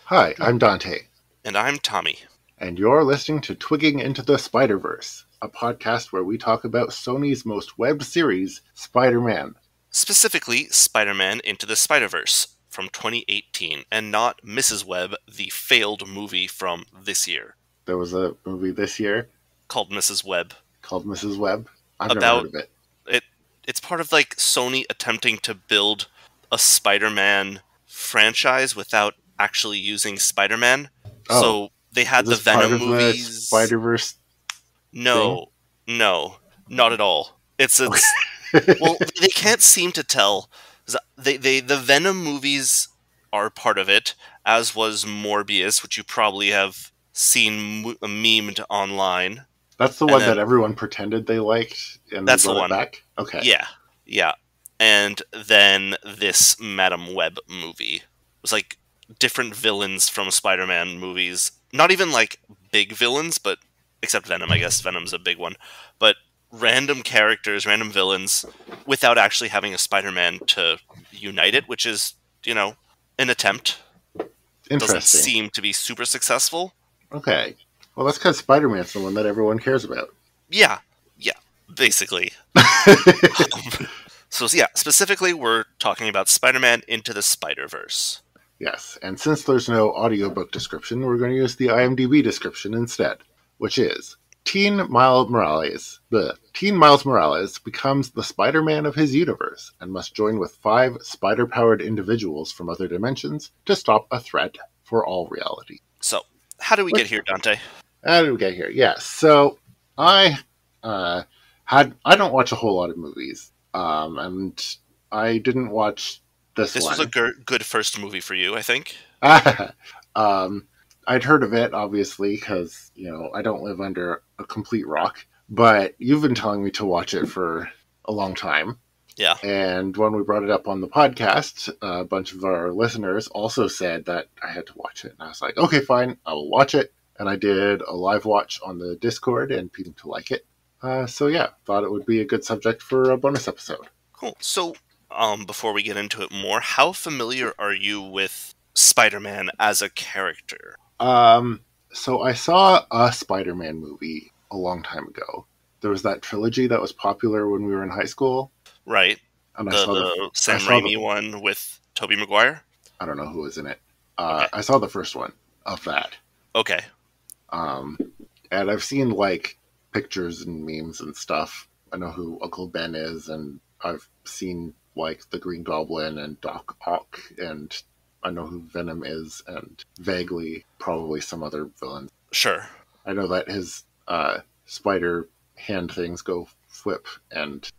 Hi, I'm Dante, And I'm Tommy. and you're listening to Twigging into the Spiderverse, a podcast where we talk about Sony's most webbed series, Spider-Man. Specifically, Spider-Man Into the Spiderverse from 2018, and not Mrs. Webb, the failed movie from this year, There was a movie this year called Mrs. Webb. called Mrs. Webb. I've never heard About of it. it. It's part of like Sony attempting to build a Spider-Man franchise without actually using Spider-Man. Oh, So they is had the this part Venom of the movies. Spider-Verse thing? No, no, not at all. It's Well, they can't seem to tell. The Venom movies are part of it, as was Morbius, which you probably have seen memed online. That's the And one that then everyone pretended they liked, and they that's the brought it one. back? Okay. Yeah, yeah. And then this Madam Web movie. It was like different villains from Spider-Man movies. Not even like big villains, but except Venom, I guess. Venom's a big one. But random characters, random villains, without actually having a Spider-Man to unite it, which is, an attempt. Doesn't Interesting. seem to be super successful. Okay. Well, that's because Spider-Man's the one that everyone cares about. Yeah, yeah, basically. So yeah, specifically, we're talking about Spider-Man Into the Spider-Verse. Yes, and since there's no audiobook description, we're going to use the IMDb description instead, which is Teen Miles Morales becomes the Spider-Man of his universe and must join with 5 spider-powered individuals from other dimensions to stop a threat for all reality. So, how do we get here, Dante? How did we get here? Yes, so I uh, I don't watch a whole lot of movies, and I didn't watch this This was one. a good first movie for you, I think. um, I'd heard of it, obviously, because, I don't live under a complete rock. But you've been telling me to watch it for a long time. Yeah. And when we brought it up on the podcast, a bunch of our listeners also said that I had to watch it. And I was like, okay, fine, I will watch it. And I did a live watch on the Discord, and people seemed to like it. So yeah, thought it would be a good subject for a bonus episode. Cool. So, before we get into it more, how familiar are you with Spider-Man as a character? So I saw a Spider-Man movie a long time ago. There was that trilogy that was popular when we were in high school, Right. and The I Sam saw the Raimi one with Tobey Maguire? I don't know who was in it. Okay. I saw the first one of that. Okay. Um, and I've seen like pictures and memes and stuff. I know who Uncle Ben is, and I've seen like the Green Goblin and Doc Ock, and I know who Venom is, and vaguely probably some other villains. Sure. I know that his spider hand things go flip, and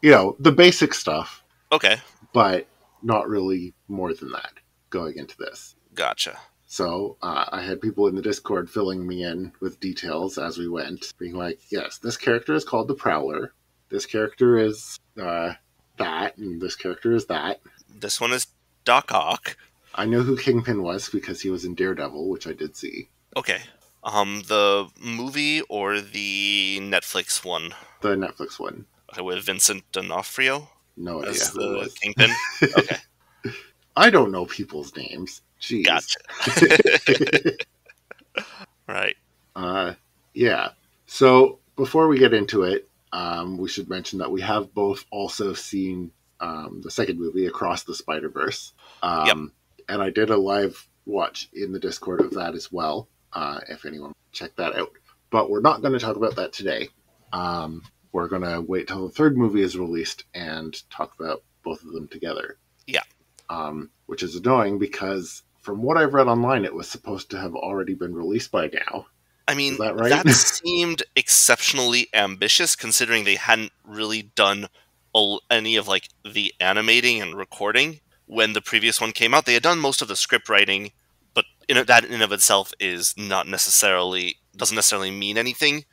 the basic stuff, Okay. but not really more than that going into this. Gotcha. So I had people in the Discord filling me in with details as we went, being like, yes, this character is called the Prowler. This character is that, and this character is that. This one is Doc Ock. I knew who Kingpin was because he was in Daredevil, which I did see. Okay. The movie or the Netflix one? The Netflix one. Okay, with Vincent D'Onofrio No idea as who it the was. Kingpin? Okay. I don't know people's names. Jeez. Gotcha. Right. Yeah. So before we get into it, we should mention that we have both also seen the second movie, Across the Spider-Verse. Yep. And I did a live watch in the Discord of that as well, if anyone check that out. But we're not going to talk about that today. We're going to wait till the third movie is released and talk about both of them together. Yeah. Which is annoying because from what I've read online, it was supposed to have already been released by now. I mean, Is that right? that seemed exceptionally ambitious considering they hadn't really done any of like the animating and recording when the previous one came out. They had done most of the script writing, but that in of itself is doesn't necessarily mean anything,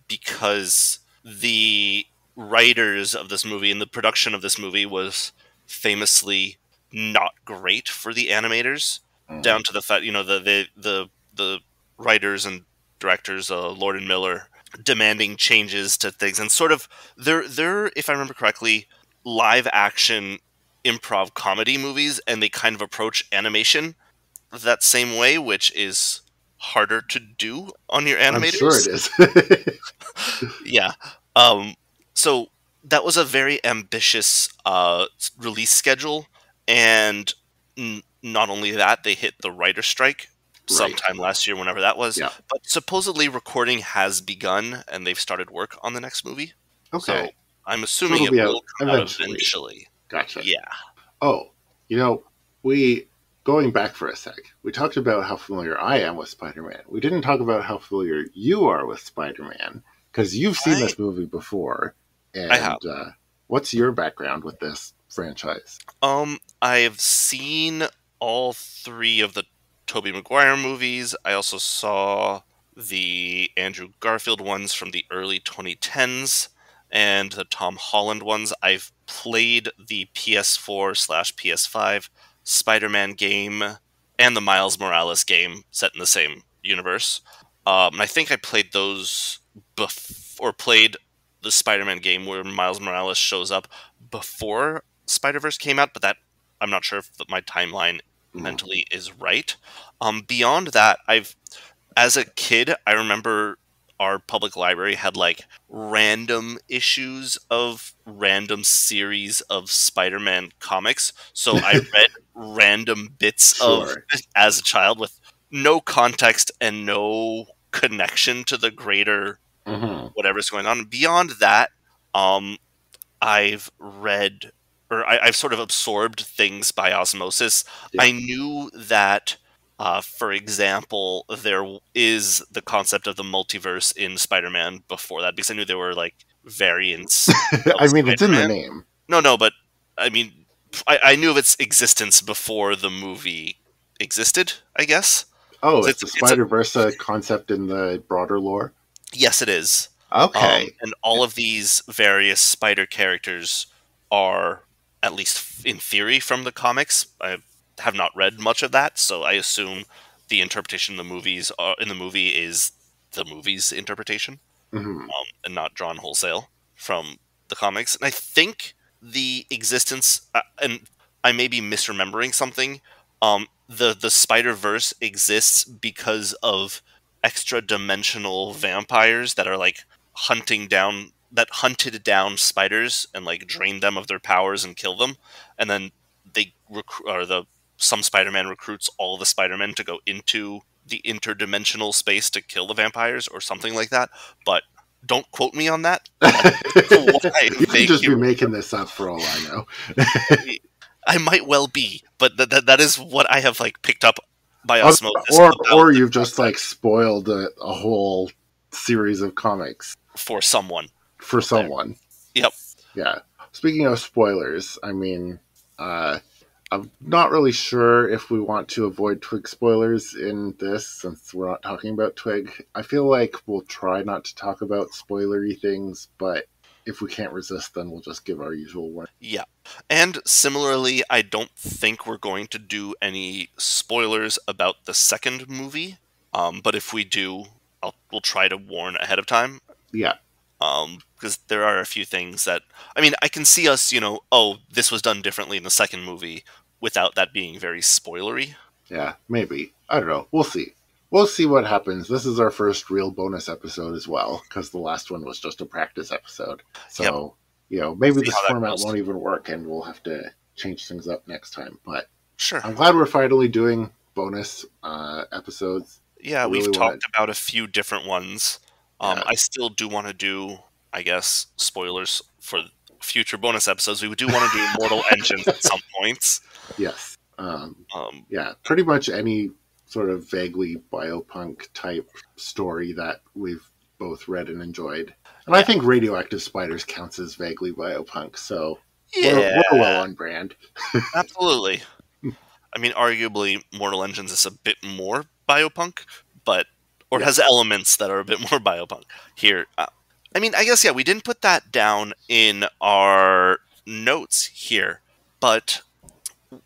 because the writers of this movie and the production of this movie was famously not great for the animators, down to the fact the writers and directors, Lord and Miller, demanding changes to things, and sort of their if I remember correctly, live action improv comedy movies, and they kind of approach animation that same way, which is harder to do on your I'm sure animators. it is. Yeah. Um, so that was a very ambitious release schedule, and not only that, they hit the writer strike Right. sometime last year, whenever that was. Yeah. But supposedly recording has begun, and they've started work on the next movie. Okay. So I'm So assuming it'll it be out will come out eventually. eventually. Gotcha. Yeah. Oh, you know, we going back for a sec. We talked about how familiar I am with Spider-Man. We didn't talk about how familiar you are with Spider-Man because you've seen I this movie before. I have. And what's your background with this franchise? I've seen all three of the Tobey Maguire movies. I also saw the Andrew Garfield ones from the early 2010s and the Tom Holland ones. I've played the PS4 slash PS5 Spider-Man game and the Miles Morales game set in the same universe. And I think I played those or played the Spider-Man game where Miles Morales shows up before Spider-Verse came out, but that I'm not sure if my timeline Mm, mentally is right. Beyond that, as a kid, I remember our public library had like random issues of random series of Spider-Man comics. So I read random bits of sure. it as a child with no context and no connection to the greater Hmm. whatever's going on. Beyond that, um, I've read I've sort of absorbed things by osmosis. Yeah. I knew that, for example, there is the concept of the multiverse in Spider-Man before that, because I knew there were like variants of I mean, it's in the Spider-Man. name. No, but I mean, I knew of its existence before the movie existed, I guess. Oh, 'Cause it's the it's a Spider-Verse concept in the broader lore. Yes, it is. Okay. And all of these various spider characters are, at least in theory, from the comics. I have not read much of that, so I assume the interpretation in the movie is the movie's interpretation, Hmm. and not drawn wholesale from the comics. And I think the existence, and I may be misremembering something. The Spider Verse exists because of extra dimensional vampires that are like hunted down spiders and like drain them of their powers and kill them, and then they recruit or the some Spider-Man recruits all the Spider-Men to go into the interdimensional space to kill the vampires or something like that. But don't quote me on that. That's what I You could just vaguely be making remember. this up for all I know. I might well be, but that is what I have like picked up by Other- osmosis or about or the you've just like concept spoiled a whole series of comics for someone for out there. someone. Yep. Yeah. Speaking of spoilers, I mean, I'm not really sure if we want to avoid Twig spoilers in this since we're not talking about Twig. I feel like we'll try not to talk about spoilery things, but if we can't resist, then we'll just give our usual warning. Yeah. And similarly, I don't think we're going to do any spoilers about the second movie. But if we do, we'll try to warn ahead of time. Yeah, Because there are a few things that, I mean, I can see us, oh, this was done differently in the second movie without that being very spoilery. yeah, maybe. I don't know. We'll see. We'll see what happens. This is our first real bonus episode as well, because the last one was just a practice episode. Yep. So, maybe See this how that format goes. won't even work and we'll have to change things up next time. But Sure. I'm glad we're finally doing bonus episodes. Yeah, I we've really want talked about a few different ones. Yeah. I still do want to do, I guess, spoilers for future bonus episodes. We do want to do Mortal Engines at some points. Yes. Um, Yeah, pretty much any sort of vaguely biopunk type story that we've both read and enjoyed. And I yeah, think Radioactive Spiders counts as vaguely biopunk, so we're well yeah, on brand. absolutely. I mean, arguably, Mortal Engines is a bit more biopunk, but or has Yes. elements that are a bit more biopunk. Here, I mean, I guess we didn't put that down in our notes here, but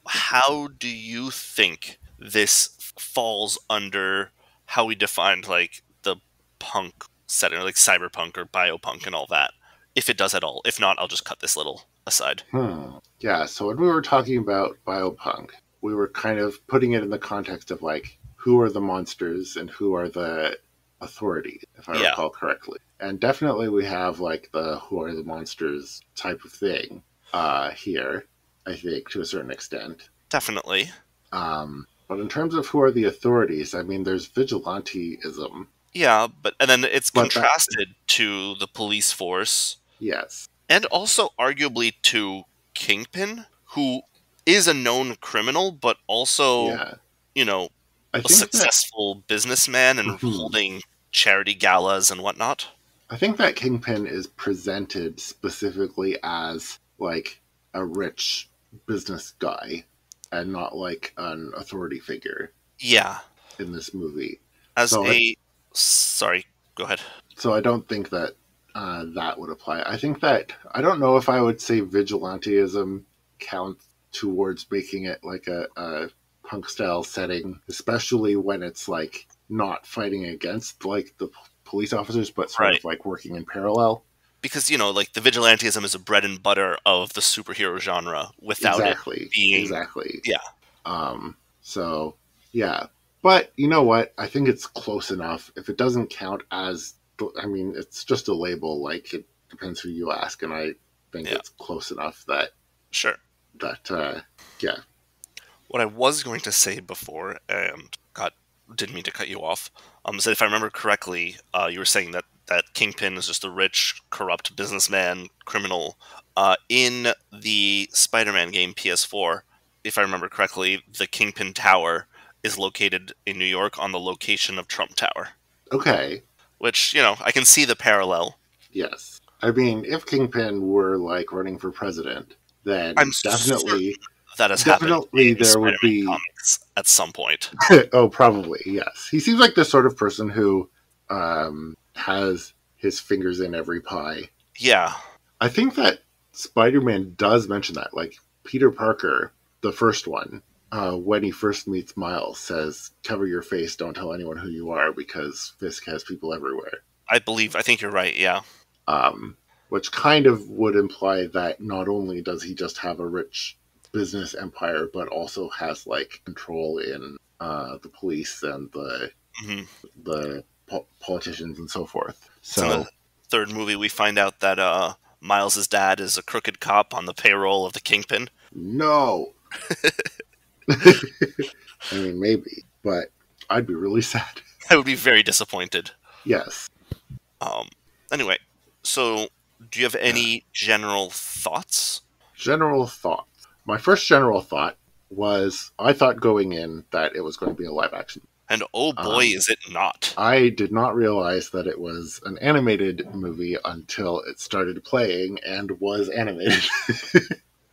how do you think this falls under how we defined like the punk setting, like cyberpunk or biopunk and all that? If it does at all. If not, I'll just cut this little aside. Hmm. Yeah, so when we were talking about biopunk, we were kind of putting it in the context of like who are the monsters and who are the authorities, if I Yeah, recall correctly. And definitely we have like the who are the monsters type of thing here, I think, to a certain extent. definitely. But in terms of who are the authorities, I mean, there's vigilanteism, Yeah, but and then it's but that, contrasted to the police force yes, and also arguably to Kingpin, who is a known criminal, but also, yeah. you know, I a think that, successful businessman and mhm. holding charity galas and whatnot. I think that Kingpin is presented specifically as like a rich business guy and not like an authority figure Yeah, in this movie. as So I a sorry, go ahead. so I don't think that that would apply. I think that I don't know if I would say vigilanteism counts towards making it like a punk style setting, especially when it's like not fighting against like the police officers, but sort Right. of like working in parallel. Because like the vigilantism is a bread and butter of the superhero genre without it Exactly, being exactly. yeah, So yeah, but you know what? I think it's close enough. If it doesn't count as, I mean, it's just a label. Like it depends who you ask, and I think yeah, it's close enough that sure. that yeah. What I was going to say before, and God, didn't mean to cut you off, is that if I remember correctly, you were saying that Kingpin is just a rich, corrupt businessman, criminal. In the Spider-Man game PS4, if I remember correctly, the Kingpin Tower is located in New York on the location of Trump Tower, Okay, which, I can see the parallel. yes. I mean, if Kingpin were like running for president, then I'm certain definitely, that has happened definitely in there would Spider-Man be. comics at some point. Oh, probably yes. He seems like the sort of person who has his fingers in every pie. Yeah, I think that Spider-Man does mention that. Like Peter Parker, the first one, when he first meets Miles, says, "Cover your face. Don't tell anyone who you are," because Fisk has people everywhere. I think you're right, yeah. Which kind of would imply that not only does he just have a rich business empire, but also has like control in the police and Hmm. the politicians and so forth. So in the So third movie, we find out that Miles's dad is a crooked cop on the payroll of the Kingpin. no, I mean maybe, but I'd be really sad. I would be very disappointed. Yes. Um, anyway, so do you have Yeah. any general thoughts? General thoughts. My first general thought was I thought going in that it was going to be a live action. And oh boy, Um, is it not. I did not realize that it was an animated movie until it started playing and was animated.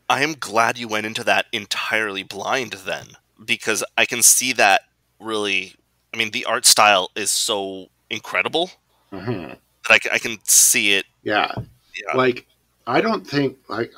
I am glad you went into that entirely blind then, because I can see that really. I mean, the art style is so incredible Mhm. that I can see it. Yeah, Yeah. like I don't think like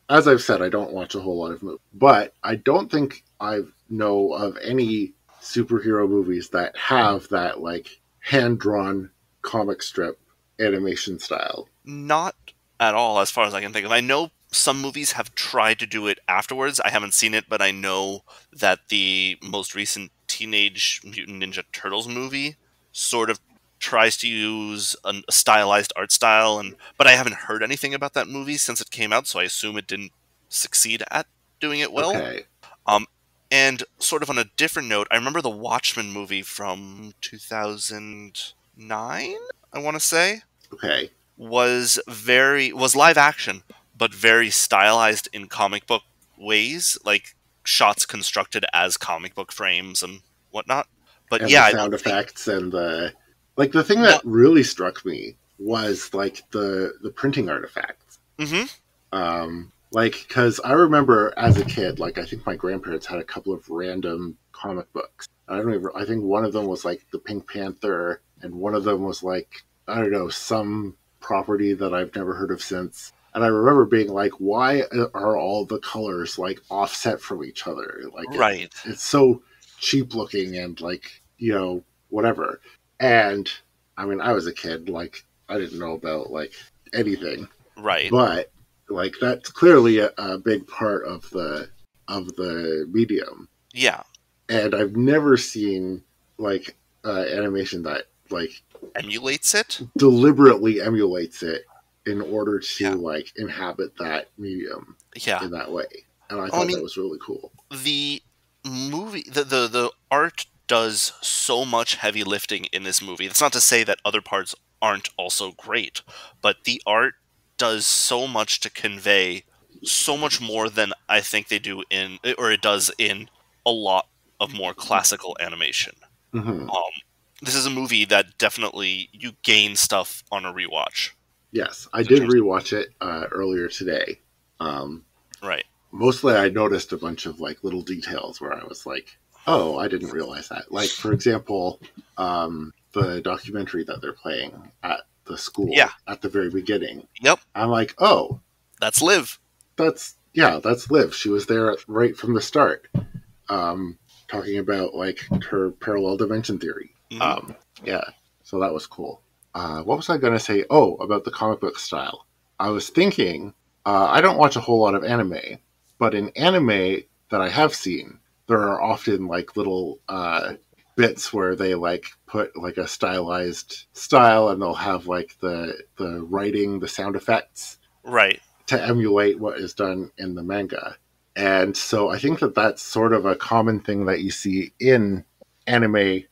as I've said, I don't watch a whole lot of movies, but I don't think I know of any superhero movies that have that like hand drawn comic strip animation style. Not at all, as far as I can think of. I know some movies have tried to do it afterwards. I haven't seen it, but I know that the most recent Teenage Mutant Ninja Turtles movie sort of tries to use a stylized art style, and but I haven't heard anything about that movie since it came out, so I assume it didn't succeed at doing it well. Okay, Um, and sort of on a different note, I remember the Watchmen movie from 2009. I want to say okay, was live action, but very stylized in comic book ways, like shots constructed as comic book frames and whatnot. But and the yeah, I don't sound think effects and the like. The thing that not. really struck me was like the printing artifacts. Hmm. Like, because I remember as a kid, like, I think my grandparents had a couple of random comic books. I don't even, I think one of them was like the Pink Panther, and one of them was like, I don't know, some property that I've never heard of since. And I remember being like, why are all the colors like offset from each other? Like, Right, it's so cheap looking and like, whatever. And I mean, I was a kid, like, I didn't know about like anything, right. but Like that's clearly a big part of the medium, Yeah, and I've never seen like animation that like emulates it. deliberately emulates it in order Yeah, to like inhabit that medium yeah. in that way. And I Well, I thought that mean, was really cool. the movie, the art does so much heavy lifting in this movie. That's not to say that other parts aren't also great, but the art does so much to convey so much more than I think they do in, or it does in a lot of more classical animation. Hmm. Um, this is a movie that definitely you gain stuff on a rewatch. Yes, I In did terms rewatch it earlier today. Um, right. Mostly, I noticed a bunch of like little details where I was like, "Oh, I didn't realize that." Like, for example, the documentary that they're playing at the Yeah. school at the very beginning. Yep. I'm like, "Oh, That's Liv. that's yeah, that's Liv. She was there right from the start, um, talking about like her parallel dimension theory." Hmm. Yeah, so that was cool. What was I going to say? Oh, about the comic book style. I was thinking, I don't watch a whole lot of anime, but in anime that I have seen, there are often like little bits where they like put like a stylized style, and they'll have like the writing, the sound effects Right. to emulate what is done in the manga. And so I think that that's sort of a common thing that you see in anime,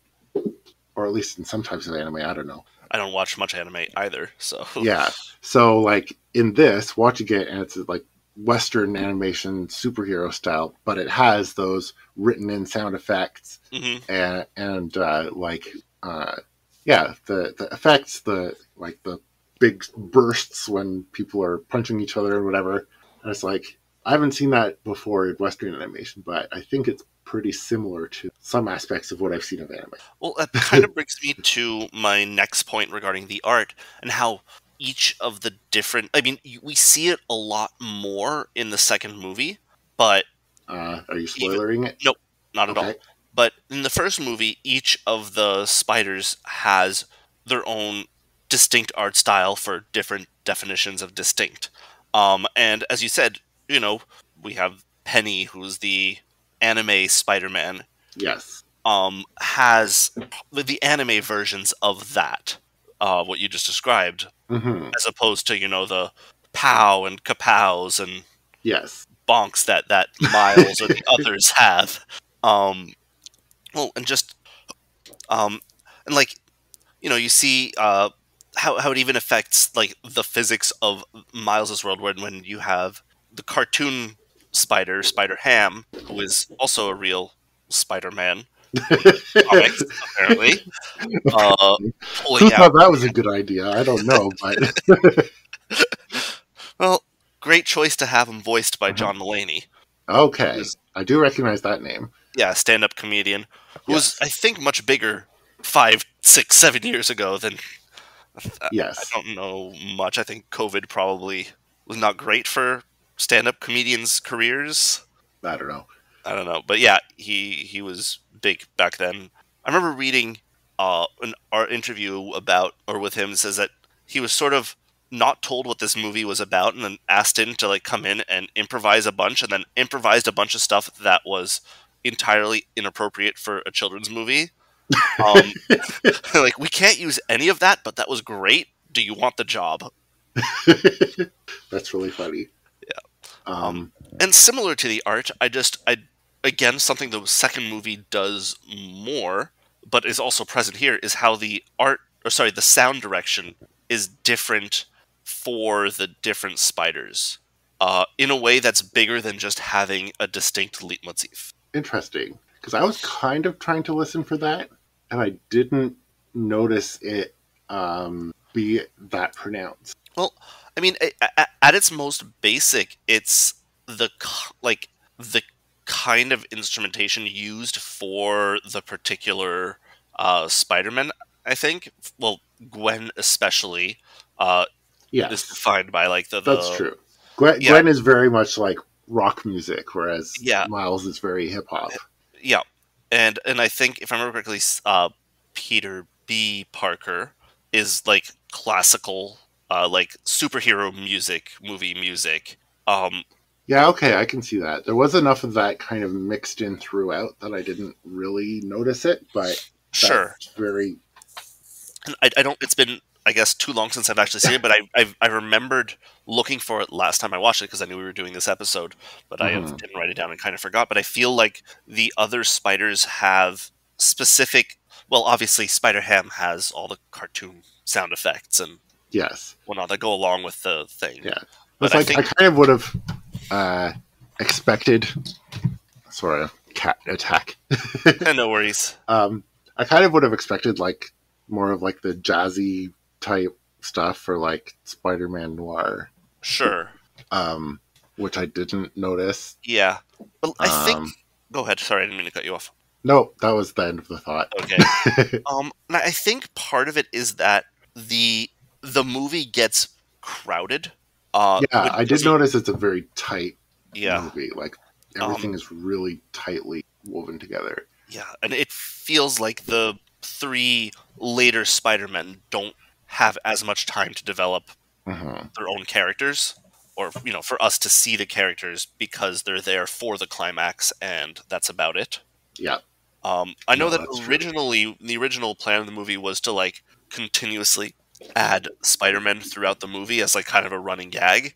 or at least in some types of anime. I don't know. I don't watch much anime either, so Yeah. So like in this, watching it, and it's like Western animation superhero style, but it has those written in sound effects hmm. and like uh, yeah, the effects, the like the big bursts when people are punching each other and whatever. And it's like I haven't seen that before in Western animation, but I think it's pretty similar to some aspects of what I've seen of anime. Well, that kind of brings me to my next point regarding the art and how each of the different. I mean, we see it a lot more in the second movie, but Are you even spoilering it? nope, not at Okay. all. But in the first movie, each of the spiders has their own distinct art style for different definitions of distinct. And as you said, you know, we have Penny, who's the anime Spider-Man, Yes. has the anime versions of that, what you just described, Hmm. as opposed to, you know, the pow and kapows and Yes. bonks that Miles or the others have. Um, well, and just um, and like you know, you see how it even affects like the physics of Miles's world, when you have the cartoon Spider Ham, who is also a real Spider-Man in comics, apparently, uh, Who pulling out. thought that was a good idea? I don't know, but Well, great choice to have him voiced by uh-huh. John Mulaney, Okay, who's I do recognize that name. yeah, a stand-up comedian who was Yes, I think much bigger 5, 6, 7 years ago than I yes. don't know much. I think COVID probably was not great for stand-up comedians' careers. I don't know. I don't know, but yeah, he was big back then. I remember reading an art interview about or with him says that he was sort of not told what this movie was about, and then asked in to like come in and improvise a bunch, and then improvised a bunch of stuff that was entirely inappropriate for a children's movie. Um, like we can't use any of that, but that was great. Do you want the job? That's really funny. Um, Um, and similar to the art, I again something the second movie does more, but is also present here is how the art, or sorry, the sound direction is different for the different spiders, in a way that's bigger than just having a distinct leitmotif. Interesting, because I was kind of trying to listen for that, and I didn't notice it be that pronounced. Well, I mean, at its most basic, it's like the kind of instrumentation used for the particular Spider-Man. I think. Well, Gwen especially is Yes, defined by like that's the true. yeah, Gwen is very much like rock music, whereas yeah, Miles is very hip hop. yeah, and I think if I remember correctly, Peter B. Parker is like classical like superhero music, movie music. Um, Yeah, okay, I can see that. There was enough of that kind of mixed in throughout that I didn't really notice it, but sure. that's very And I don't. It's been, I guess, too long since I've actually seen it, but I remembered looking for it last time I watched it because I knew we were doing this episode, but mhm. didn't write it down and kind of forgot. But I feel like the other spiders have specific. Well, obviously, Spider Ham has all the cartoon sound effects and Yes. whatnot that go along with the thing. Yeah. But It's I like I think, kind of would have expected sort of cat attack. no worries. I kind of would have expected like more of like the jazzy type stuff for like Spider-Man Noir, Sure. um, which I didn't notice. Yeah. Well, I think. Um, Go ahead. Sorry, I didn't mean to cut you off. no, that was the end of the thought. Okay. And I think part of it is that the the movie gets crowded. Yeah, Which I did doesn't. notice it's a very tight Yeah. movie. Like Um. everything is really tightly woven together. Yeah, and it feels like the three later Spider-Men don't have as much time to develop Hmm. their own characters, or for us to see the characters because they're there for the climax, and that's about it. Yeah, I know no, that that's true. originally the original plan of the movie was to like continuously add Spider-Man throughout the movie as like kind of a running gag,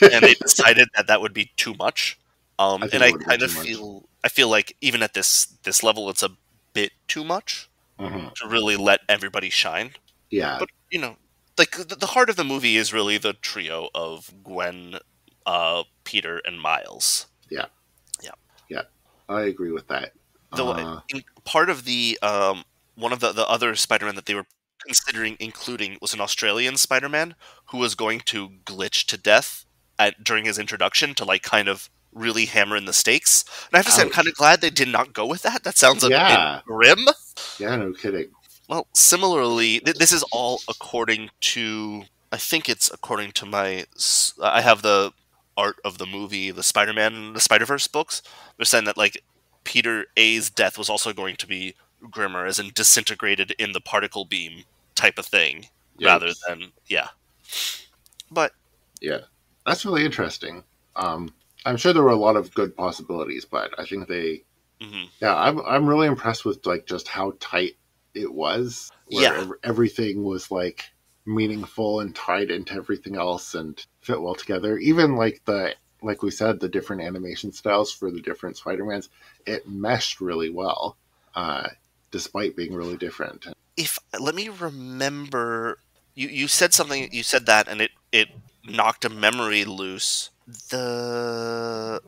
and they decided that that would be too much. I think And it I would have been kind of too much. feel like even at this level, it's a bit too much Hmm. to really let everybody shine. Yeah, But like the heart of the movie is really the trio of Gwen, Peter, and Miles. yeah, Yeah. yeah. I agree with that. Though part of the one of the other Spider-Man that they were considering including was an Australian Spider-Man who was going to glitch to death during his introduction to like kind of really hammer in the stakes. And I have to say, I'm kind of Ouch. glad they did not go with that. That sounds a bit Yeah, grim. yeah. No kidding. Well, similarly, this is all according to. I think it's according to I have the art of the movie, the Spider-Man and the Spiderverse books. They're saying that like Peter A's death was also going to be grimmer, as in disintegrated in the particle beam type of thing, rather Yikes. than yeah. But Yeah, that's really interesting. I'm sure there were a lot of good possibilities, but I think they. mhm. Yeah, I'm really impressed with like just how tight it was, where Yeah, everything was like meaningful and tied into everything else and fit well together. Even like we said, the different animation styles for the different Spider-Mans, it meshed really well, uh, despite being really different. if let me remember, you said something. You said that, and it knocked a memory loose. The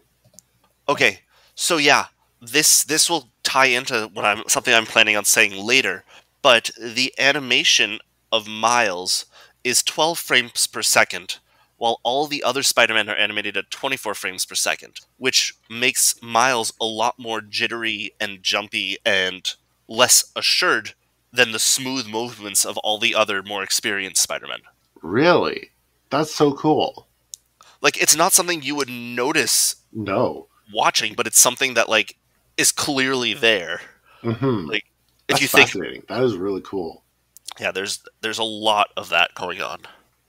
Okay, so yeah, this will tie into something I'm planning on saying later. But the animation of Miles is 12 frames per second, while all the other Spider-Man are animated at 24 frames per second, which makes Miles a lot more jittery and jumpy and less assured than the smooth movements of all the other more experienced Spider-Man. Really, that's so cool. Like, it's not something you would notice No, watching, but it's something that like is clearly there. hmm Like if that's you think, fascinating. That is really cool. yeah, there's a lot of that going on.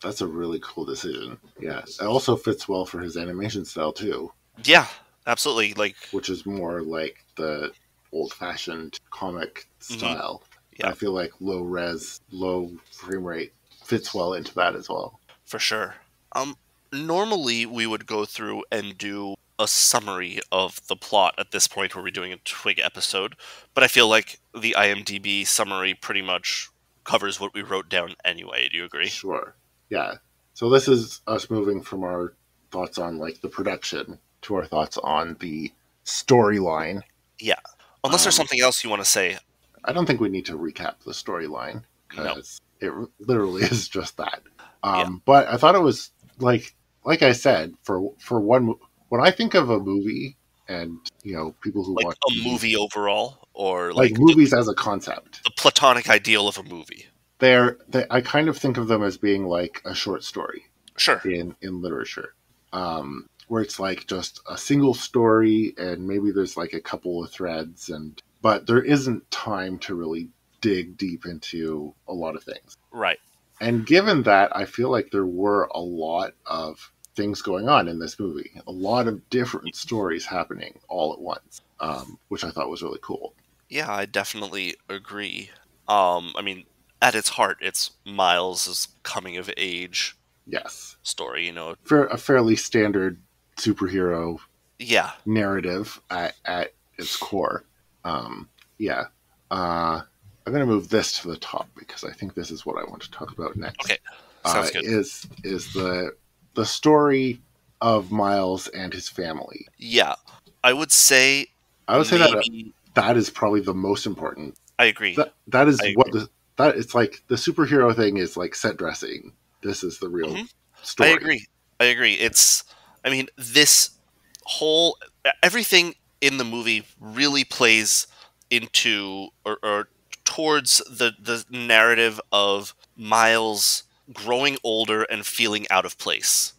That's a really cool decision. Yeah, it also fits well for his animation style too, Yeah, absolutely. Like, which is more like the old-fashioned comic mhm, style. yeah, I feel like low res, low frame rate fits well into that as well. for sure. Um, Normally we would go through and do a summary of the plot at this point where we're doing a Twig episode, but I feel like the IMDb summary pretty much covers what we wrote down anyway. Do you agree? Sure. Yeah. So this is us moving from our thoughts on like the production to our thoughts on the storyline. Yeah. Unless there's Um, something else you want to say. I don't think we need to recap the storyline No. because it literally is just that. Yeah. But I thought it was like I said, for one, when I think of a movie and people who Like watch a movies, movie overall, or like like movies as a concept, the platonic ideal of a movie. I kind of think of them as being like a short story Sure. in literature, where it's like just a single story and maybe there's like a couple of threads but there isn't time to really dig deep into a lot of things. Right. And given that, I feel like there were a lot of things going on in this movie, a lot of different stories happening all at once, which I thought was really cool. Yeah, I definitely agree. I mean, at its heart, it's Miles' coming of age Yes. story. A fairly standard superhero Yeah. narrative at its core. Yeah. I'm going to move this to the top because I think this is what I want to talk about next. Okay. Sounds good. Is the story of Miles and his family. Yeah, I would say I would say that maybe. that is probably the most important. I agree. That is I what agree. that it's like the superhero thing is like set dressing. This is the real hmm I story. agree. I agree. I mean, this whole everything in the movie really plays into or towards the narrative of Miles growing older and feeling out of place,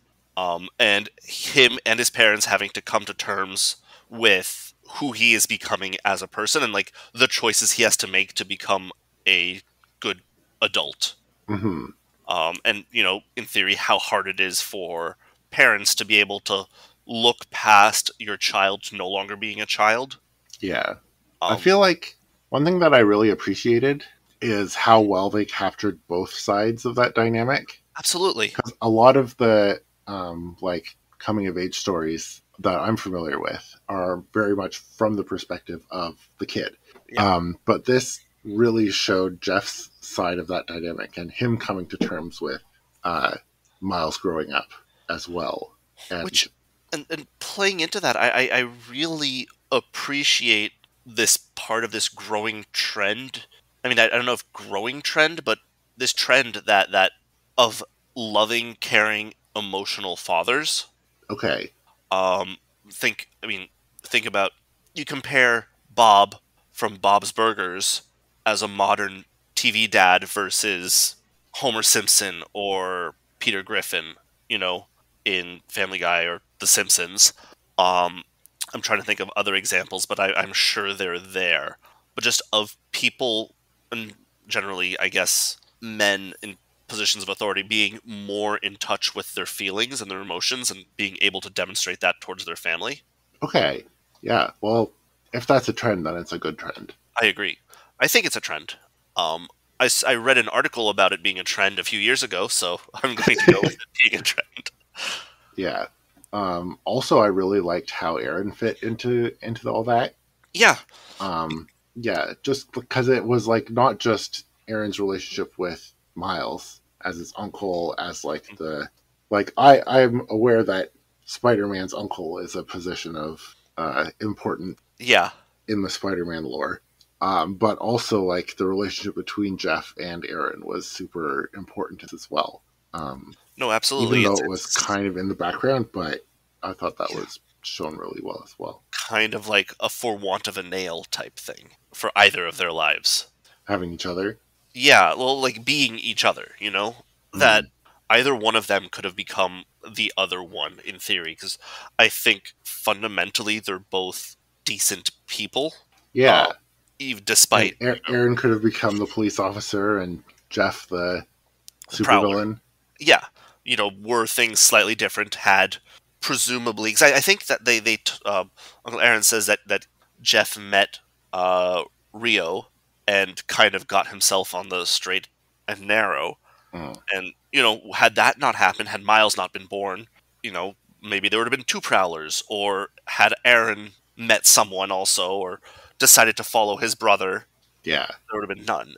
and him and his parents having to come to terms with who he is becoming as a person and like the choices he has to make to become a good adult. Hmm. And in theory, how hard it is for parents to be able to look past your child no longer being a child. Yeah. I Um, feel like one thing that I really appreciated is how well they captured both sides of that dynamic. Absolutely. Because a lot of the like coming of age stories that I'm familiar with are very much from the perspective of the kid. Yeah. But this really showed Jeff's side of that dynamic and him coming to terms with uh, Miles growing up as well. And Which, and playing into that, I really appreciate this part of this growing trend. I mean, I don't know if growing trend, but this trend that of loving, caring, emotional fathers. okay, Um, I mean, think about you compare Bob from Bob's Burgers as a modern TV dad versus Homer Simpson or Peter Griffin, you know, in Family Guy or The Simpsons. Um, I'm trying to think of other examples, but I'm sure they're there. But just of people, and generally, I guess, men in positions of authority being more in touch with their feelings and their emotions and being able to demonstrate that towards their family. okay, yeah. Well, if that's a trend, then it's a good trend. I agree. I think it's a trend. Um, I read an article about it being a trend a few years ago, so I'm going to go with it being a trend. Yeah. Also, I really liked how Aaron fit into all that. Yeah. Yeah, just because it was like not just Aaron's relationship with Miles as his uncle, as like the like I'm aware that Spider-Man's uncle is a position of important Yeah. in the Spider-Man lore. But also like the relationship between Jeff and Aaron was super important as well. Um, No, Even absolutely. though It's it was it's kind of in the background, but I thought that yeah, was shown really well as well. kind of like a for want of a nail type thing for either of their lives. Having each other. Yeah, well, like being each other, that Mm. either one of them could have become the other one in theory, because I think fundamentally they're both decent people, uh, Yeah, even and despite Aaron could have become the police officer, and Jeff the the Prowler. supervillain. Yeah, were things slightly different, had presumably, because I think that Uncle Aaron says that Jeff met uh, Rio and kind of got himself on the straight and narrow. Mm. And, had that not happened, had Miles not been born, maybe there would have been two Prowlers, or had Aaron met someone also, or decided to follow his brother, Yeah, there would have been none.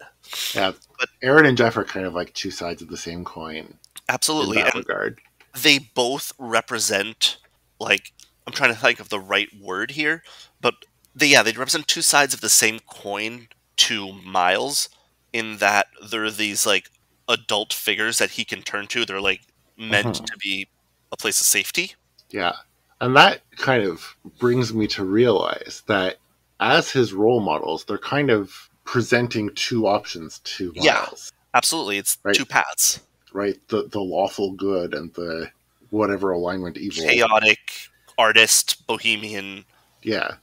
yeah. But Aaron and Jeff are kind of like two sides of the same coin in absolutely, that and regard. they both represent, like, I'm trying to think of the right word here, but they represent two sides of the same coin to Miles, in that they're these, like, adult figures that he can turn to. They're, like, meant Hmm. to be a place of safety. Yeah, and that kind of brings me to realize that as his role models, they're kind of presenting two options to Yeah, Miles, absolutely. It's right? two paths. Right, the lawful good and the whatever alignment evil. Chaotic, artist, bohemian. Yeah.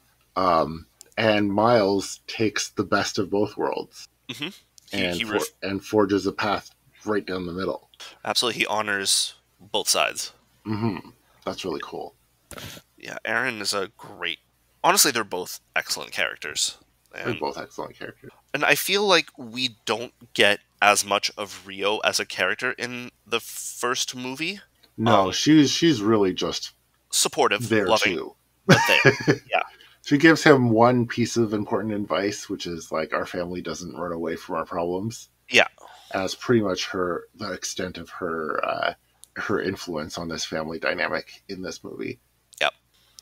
And Miles takes the best of both worlds hmm He, and he ref- forges a path right down the middle. Absolutely, he honors both sides. That's really cool. Yeah, Aaron is a great. Honestly, they're both excellent characters, They're and both excellent characters. I feel like we don't get as much of Rio as a character in the first movie. No, she's really just Supportive, there loving, too. but there. Yeah. She gives him one piece of important advice, which is like our family doesn't run away from our problems. Yeah. As pretty much the extent of her influence on this family dynamic in this movie. Yep.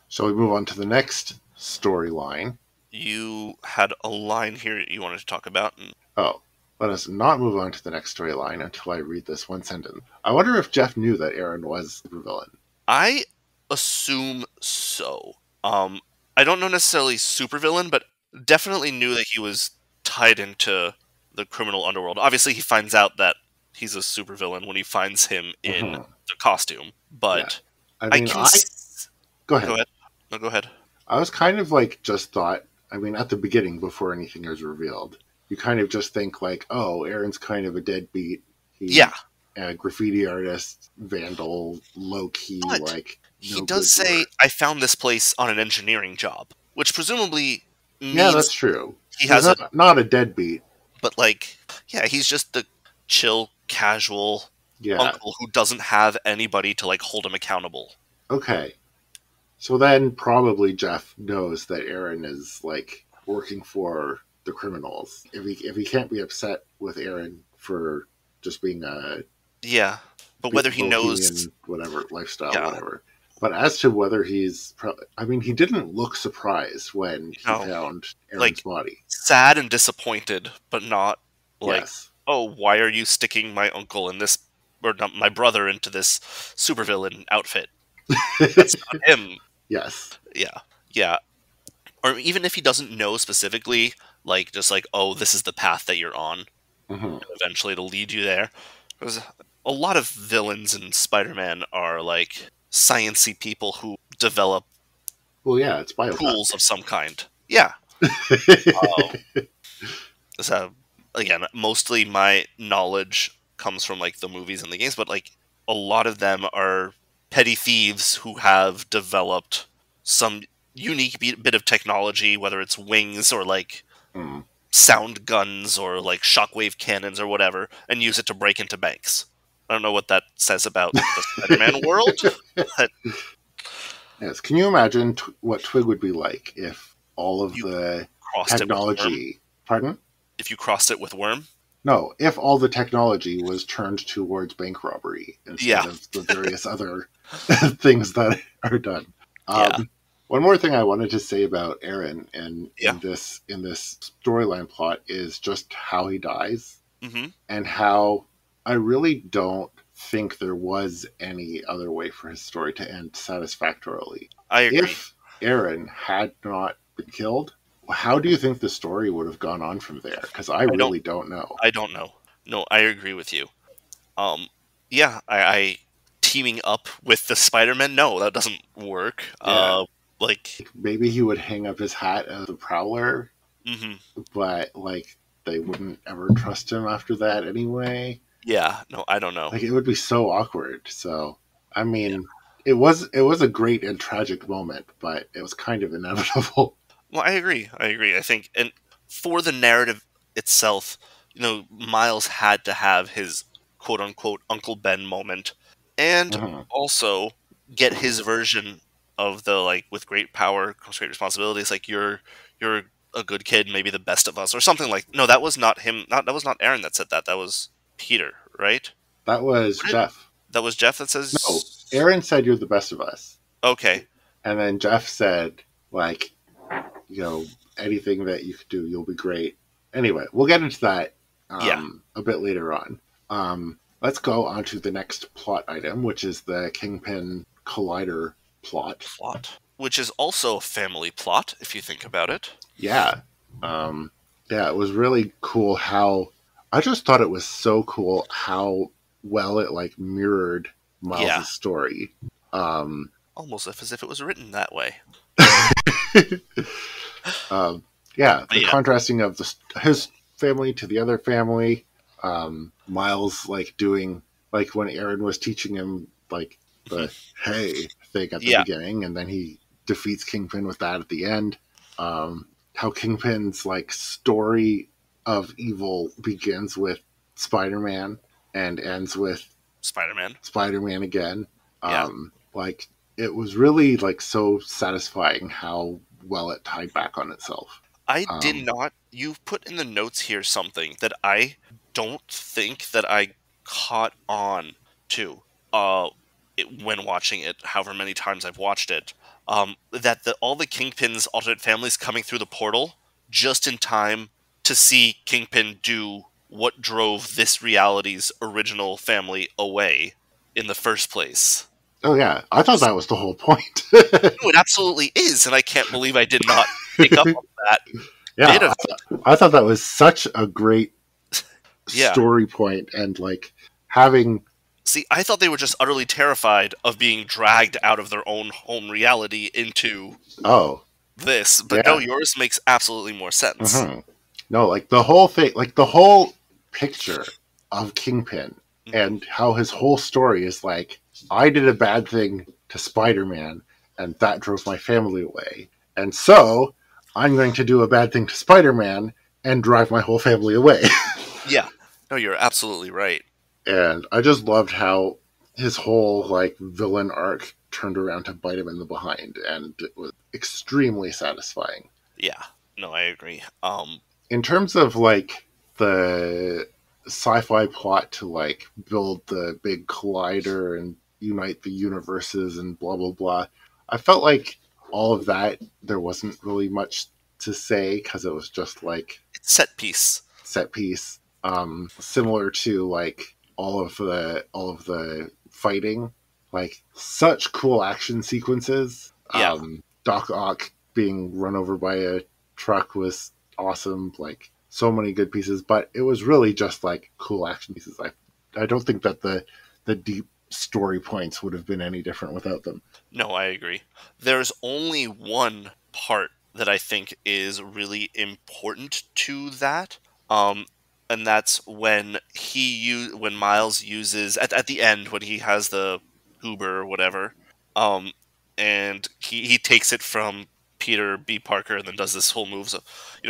So we move on to the next storyline. You had a line here you wanted to talk about. Oh, let us not move on to the next storyline until I read this one sentence. I wonder if Jeff knew that Aaron was the villain. I assume so. I don't know necessarily supervillain, but definitely knew that he was tied into the criminal underworld. Obviously, he finds out that he's a supervillain when he finds him in the costume. But yeah. I mean, Go ahead. Go ahead. No, go ahead. I was kind of like just thought. I mean, at the beginning, before anything is revealed, you kind of just think like, oh, Aaron's kind of a deadbeat. Yeah. A graffiti artist, vandal, low key, but like. He does say, "I found this place on an engineering job," which presumably means yeah, that's true. He has not a deadbeat, but like, yeah, he's just the chill, casual uncle who doesn't have anybody to like hold him accountable. Okay, so then probably Jeff knows that Aaron is like working for the criminals. If he can't be upset with Aaron for just being a but whether he knows whatever lifestyle, whatever. But as to whether he's, I mean, he didn't look surprised when he found Aaron's body. Sad and disappointed, but not like, oh, why are you sticking my uncle in this, or not, my brother into this supervillain outfit? That's not him. Yes. Yeah. Or even if he doesn't know specifically, like, just like, oh, this is the path that you're on. And eventually it'll lead you there. Because a lot of villains in Spider-Man are like science-y people who develop it's tools of some kind. Yeah. So, again, mostly my knowledge comes from like the movies and the games, but like a lot of them are petty thieves who have developed some unique bit of technology, whether it's wings or like sound guns or like shockwave cannons or whatever, and use it to break into banks. I don't know what that says about the Spider-Man world. But yes, can you imagine what Twig would be like if all of the technology... Pardon? If you crossed it with Worm? No, if all the technology was turned towards bank robbery instead of the various other things that are done. One more thing I wanted to say about Aaron in this storyline plot is just how he dies and how I really don't think there was any other way for his story to end satisfactorily. I agree. If Aaron had not been killed, how do you think the story would have gone on from there? Because I really don't know. I don't know. No, I agree with you. I teaming up with the Spider-Man, no, that doesn't work. Like maybe he would hang up his hat as a Prowler, but like they wouldn't ever trust him after that anyway. Yeah, no, I don't know. Like it would be so awkward. So I mean, it was a great and tragic moment, but it was kind of inevitable. Well, I agree. I think, and for the narrative itself, Miles had to have his quote-unquote Uncle Ben moment, and also get his version of the like, with great power comes great responsibilities. Like you're a good kid, maybe the best of us, or something like. No, that was not him. That was not Aaron that said that. That was Peter, right? That was Jeff. That was Jeff that says. No, Aaron said you're the best of us. Okay. And then Jeff said, like, anything that you could do, you'll be great. Anyway, we'll get into that a bit later on. Let's go on to the next plot item, which is the Kingpin Collider plot. Which is also a family plot, if you think about it. Yeah. It was really cool how... I just thought it was so cool how well it, like, mirrored Miles' story. Almost as if it was written that way. The contrasting of his family to the other family. Miles like doing like when Aaron was teaching him like the hey thing at the Yeah, beginning, and then he defeats Kingpin with that at the end. How Kingpin's like story of evil begins with Spider-Man and ends with Spider-Man. Spider-Man again. Yeah. Like it was really like so satisfying how well it tied back on itself. I did Um, not. You've put in the notes here something that I don't think that I caught on to when watching it, however many times I've watched it. That all the Kingpin's alternate families coming through the portal just in time to see Kingpin do what drove this reality's original family away in the first place. oh yeah, I thought that was the whole point. No, it absolutely is, and I can't believe I did not pick up on that bit Yeah, of it. I thought that was such a great Yeah. story point, and like having See, I thought they were just utterly terrified of being dragged out of their own home reality into oh this, but no, yeah, yours makes absolutely more sense. no, like the whole thing, like the whole picture of Kingpin and how his whole story is like I did a bad thing to Spider-Man, and that drove my family away, and so I'm going to do a bad thing to Spider-Man and drive my whole family away. Yeah, no, you're absolutely right. And I just loved how his whole like villain arc turned around to bite him in the behind, and it was extremely satisfying. Yeah, no, I agree. In terms of like the sci-fi plot to like build the big collider and unite the universes and blah blah blah, I felt like all of that there wasn't really much to say because it was just like It's set piece. set piece, similar to like all of the fighting, like such cool action sequences. Yeah, Doc Ock being run over by a truck was awesome. Like so many good pieces, but it was really just like cool action pieces. I don't think that the deep story points would have been any different without them. no, I agree. There's only one part that I think is really important to that. Um, and that's when when Miles uses at the end when he has the Uber or whatever, um, and he takes it from Peter B. Parker and then does this whole move. So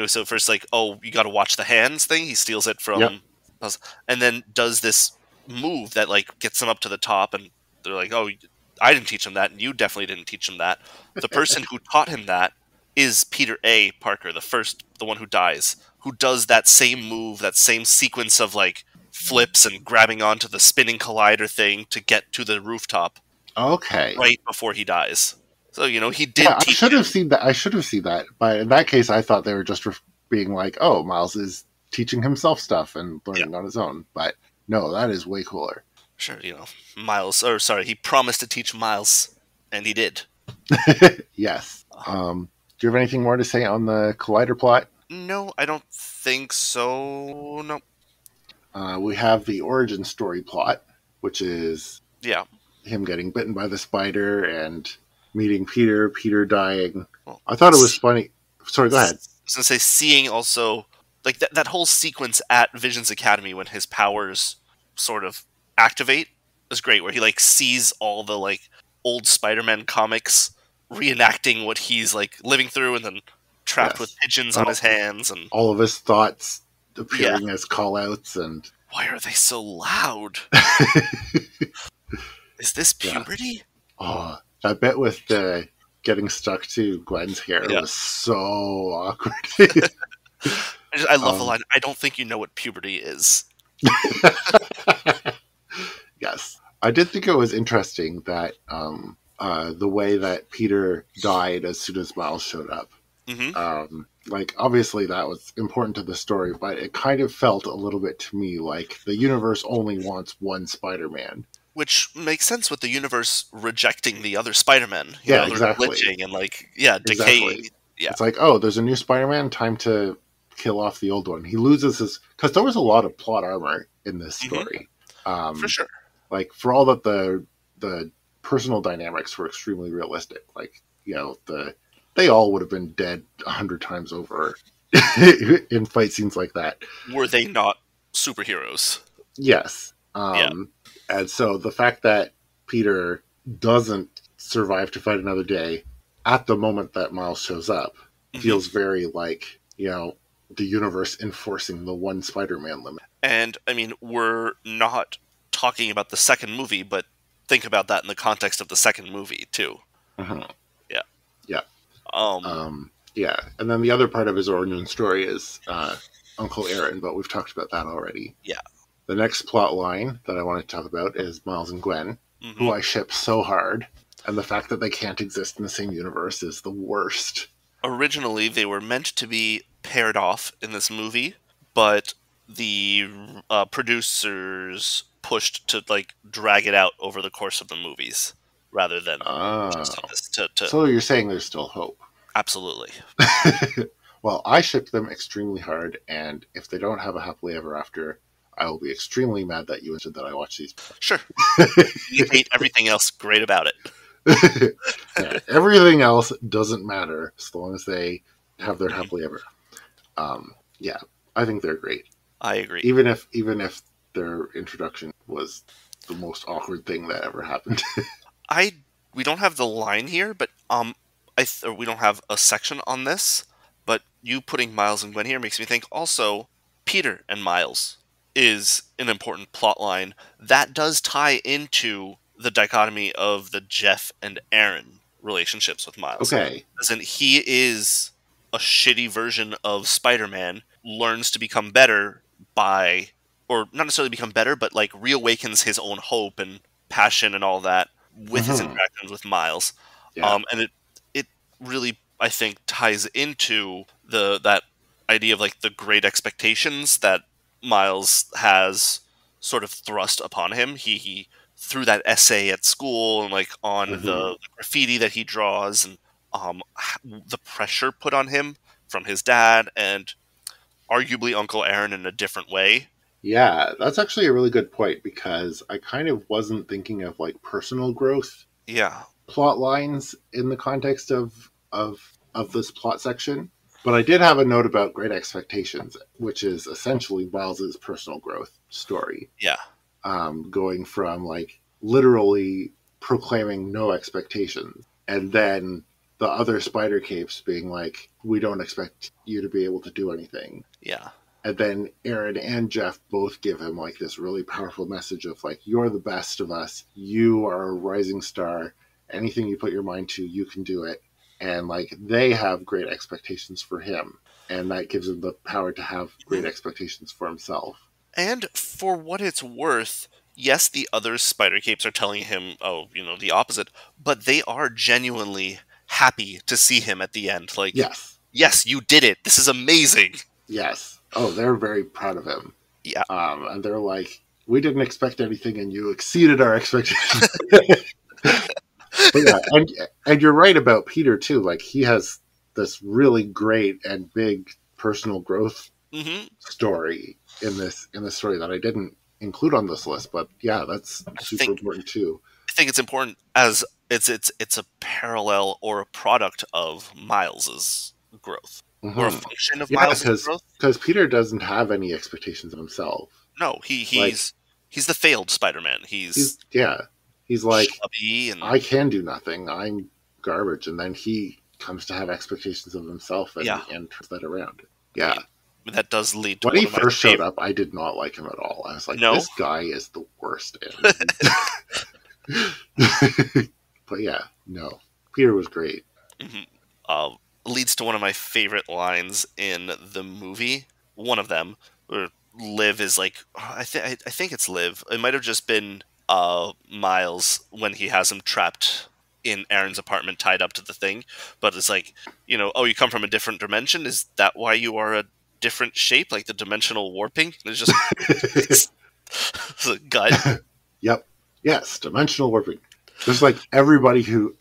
so first like, oh, you got to watch the hands thing. He steals it Yep. from us, and then does this move that like gets him up to the top, and they're like, oh, I didn't teach him that, and you definitely didn't teach him that. The person who taught him that is Peter A. Parker, the one who dies, who does that same move, that same sequence of like flips and grabbing onto the spinning collider thing to get to the rooftop Okay. right before he dies. So he Yeah, did I teach should him. have seen that. I should have seen that. But in that case, I thought they were just being like, "Oh, Miles is teaching himself stuff and Yeah, learning on his own." But no, that is way cooler. sure. Miles, or sorry, he promised to teach Miles, and he did. Yes. Uh, Do you have anything more to say on the Collider plot? no, I don't think so. No. We have the origin story plot, which is Yeah. him getting bitten by the spider and meeting Peter, Peter dying. Well, I thought it was funny. Sorry, go ahead. I was gonna say seeing also like that whole sequence at Vision's Academy when his powers sort of activate is great, where he like sees all the like old Spider-Man comics reenacting what he's like living through, and then trapped with Yes. pigeons on All, his hands, and all of his thoughts yeah, appearing as callouts and why are they so loud? Is this yeah. puberty? Oh, that bit with the getting stuck to Gwen's hair Yeah, was so awkward. I love the um, line. I don't think you know what puberty is. yes, I did think it was interesting that the way that Peter died as soon as Miles showed up. Hmm. Like obviously that was important to the story, but it kind of felt a little bit to me like the universe only wants one Spider-Man. Which makes sense with the universe rejecting the other Spider-Men. Yeah, They're exactly. glitching and decaying. Exactly. Yeah. It's like, oh, there's a new Spider-Man, time to kill off the old one. He loses his because there was a lot of plot armor in this Hmm. story. For sure. Like for all that the personal dynamics were extremely realistic. Like they all would have been dead 100 times over in fight scenes like that. Were they not superheroes. Yes. Yeah. And so the fact that Peter doesn't survive to fight another day at the moment that Miles shows up Hmm. feels very like, the universe enforcing the one Spider-Man limit. And I mean, we're not talking about the second movie, but think about that in the context of the second movie too. Mhm. Yeah. Yeah. Um. Yeah. And then the other part of his origin story is Uncle Aaron, but we've talked about that already. Yeah. The next plot line that I want to talk about is Miles and Gwen, who Hmm. I ship so hard. And the fact that they can't exist in the same universe is the worst. Originally, they were meant to be paired off in this movie, but the producers pushed to like drag it out over the course of the movies rather than just in Oh. this. To So you're saying there's still hope. absolutely. Well, I ship them extremely hard, and if they don't have a happily ever after, I will be extremely mad that you insisted that I watch these. Sure. You hate everything else great about it. Yeah, everything else doesn't matter as long as they have their Mhm. happily ever. Yeah, I think they're great. I agree. Even if their introduction was the most awkward thing that ever happened. I we don't have the line here, but or we don't have a section on this. But you putting Miles and Gwen here makes me think also Peter and Miles is an important plot line that does tie into the dichotomy of the Jeff and Aaron relationships with Miles. Okay. As in, he is a shitty version of Spider-Man, learns to become better by, or not necessarily become better, but like reawakens his own hope and passion and all that with his Hmm. interactions with Miles. Yeah. And it really, I think, ties into the that idea of like the great expectations that Miles has sort of thrust upon him. He through that essay at school and like on Hmm. the graffiti that he draws and the pressure put on him from his dad and arguably Uncle Aaron in a different way. Yeah, that's actually a really good point because I kind of wasn't thinking of like personal growth Yeah. plot lines in the context of this plot section. But I did have a note about Great Expectations, which is essentially Miles's personal growth story, Yeah. going from like literally proclaiming no expectations, and then the other Spider Capes being like, "We don't expect you to be able to do anything." Yeah. And then Aaron and Jeff both give him like this really powerful message of like, "You're the best of us. You are a rising star. Anything you put your mind to, you can do it." And like they have great expectations for him, and that gives him the power to have great Mhm. expectations for himself. And for what it's worth, yes, the other Spider Capes are telling him, oh, the opposite, but they are genuinely happy to see him at the end. Like, Yes, yes, you did it. This is amazing. yes. Oh, they're very proud of him, Yeah. and they're like, "We didn't expect anything, and you exceeded our expectations." But yeah, and you're right about Peter too. Like he has this really great and big personal growth Hmm. story in this story that I didn't include on this list. But yeah, that's I super think important too. I think it's important as it's a parallel or a product of Miles's growth or a Hmm. function of Yeah, Miles's because growth. Peter doesn't have any expectations of himself. No, Like he's the failed Spider-Man. he's He's yeah, he's like, schlubby and I can do nothing. I'm garbage, and then he comes to have expectations of himself yeah. and turns that around. I Yeah. mean, that does lead to When one he of my first showed favorite. up, I did not like him at all. I was like, No. this guy is the worst. But yeah, no. Peter was great. Mhm. uh, Leads to one of my favorite lines in the movie. One of them, where Liv is like, I think it's Liv. It might have just been Miles when he has him trapped in Aaron's apartment, tied up to the thing. But it's like, oh, you come from a different dimension. Is that why you are a different shape, like the dimensional warping? And it's just it's a gut. Yep. Yes, dimensional warping. Just like everybody who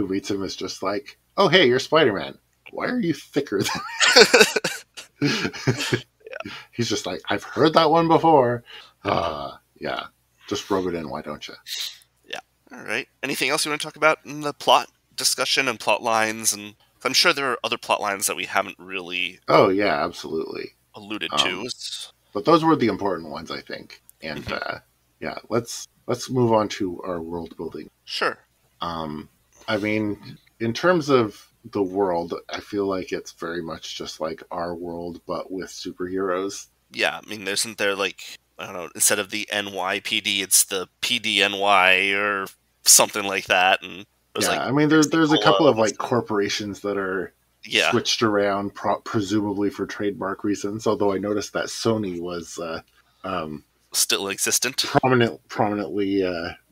meets him is just like, oh hey, you're Spider-Man. Why are you thicker than He's just like, I've heard that one before. Yeah. Just rub it in, why don't you? Yeah. All right. Anything else you want to talk about in the plot discussion and plot lines? And I'm sure there are other plot lines that we haven't really Oh yeah, absolutely. alluded Um, to. But those were the important ones, I think. And Hmm. yeah, let's move on to our world building. Sure. Um, I mean, in terms of the world, I feel like it's very much just like our world, but with superheroes. Yeah, I mean, isn't there like, I don't know, instead of the NYPD, it's the PDNY or something like that, and there's Yeah, like I mean, Pepsi there's a couple of Colas. like corporations that are Yeah, switched around, presumably for trademark reasons. Although I noticed that Sony was um, still existent. prominently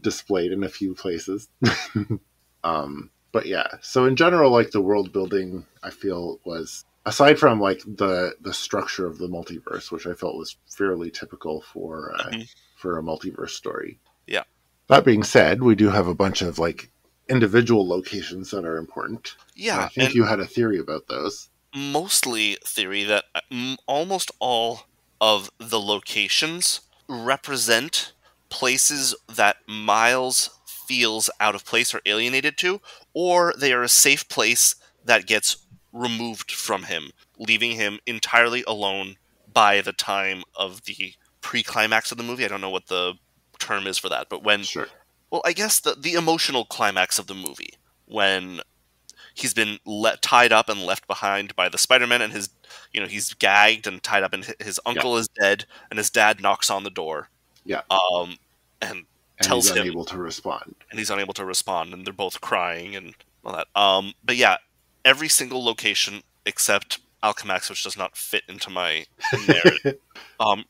displayed in a few places. But yeah, so in general, like the world building, I feel was aside from like the structure of the multiverse, which I felt was fairly typical Hmm. for a multiverse story. Yeah. That being said, we do have a bunch of like individual locations that are important, and I Yeah, think and you had a theory about those. mostly theory that almost all of the locations represent places that Miles feels out of place or alienated to, or they are a safe place that gets removed from him, leaving him entirely alone by the time of the pre-climax of the movie. I don't know what the term is for that, but when, Sure. well, I guess the emotional climax of the movie, when he's been tied up and left behind by the Spider-Man, and his, he's gagged and tied up, and his Yeah. uncle is dead, and his dad knocks on the door, Yeah. um, and And he's tells him, unable to respond. and he's unable to respond, and they're both crying and all that. But yeah, every single location except Alchemax, which does not fit into my narrative,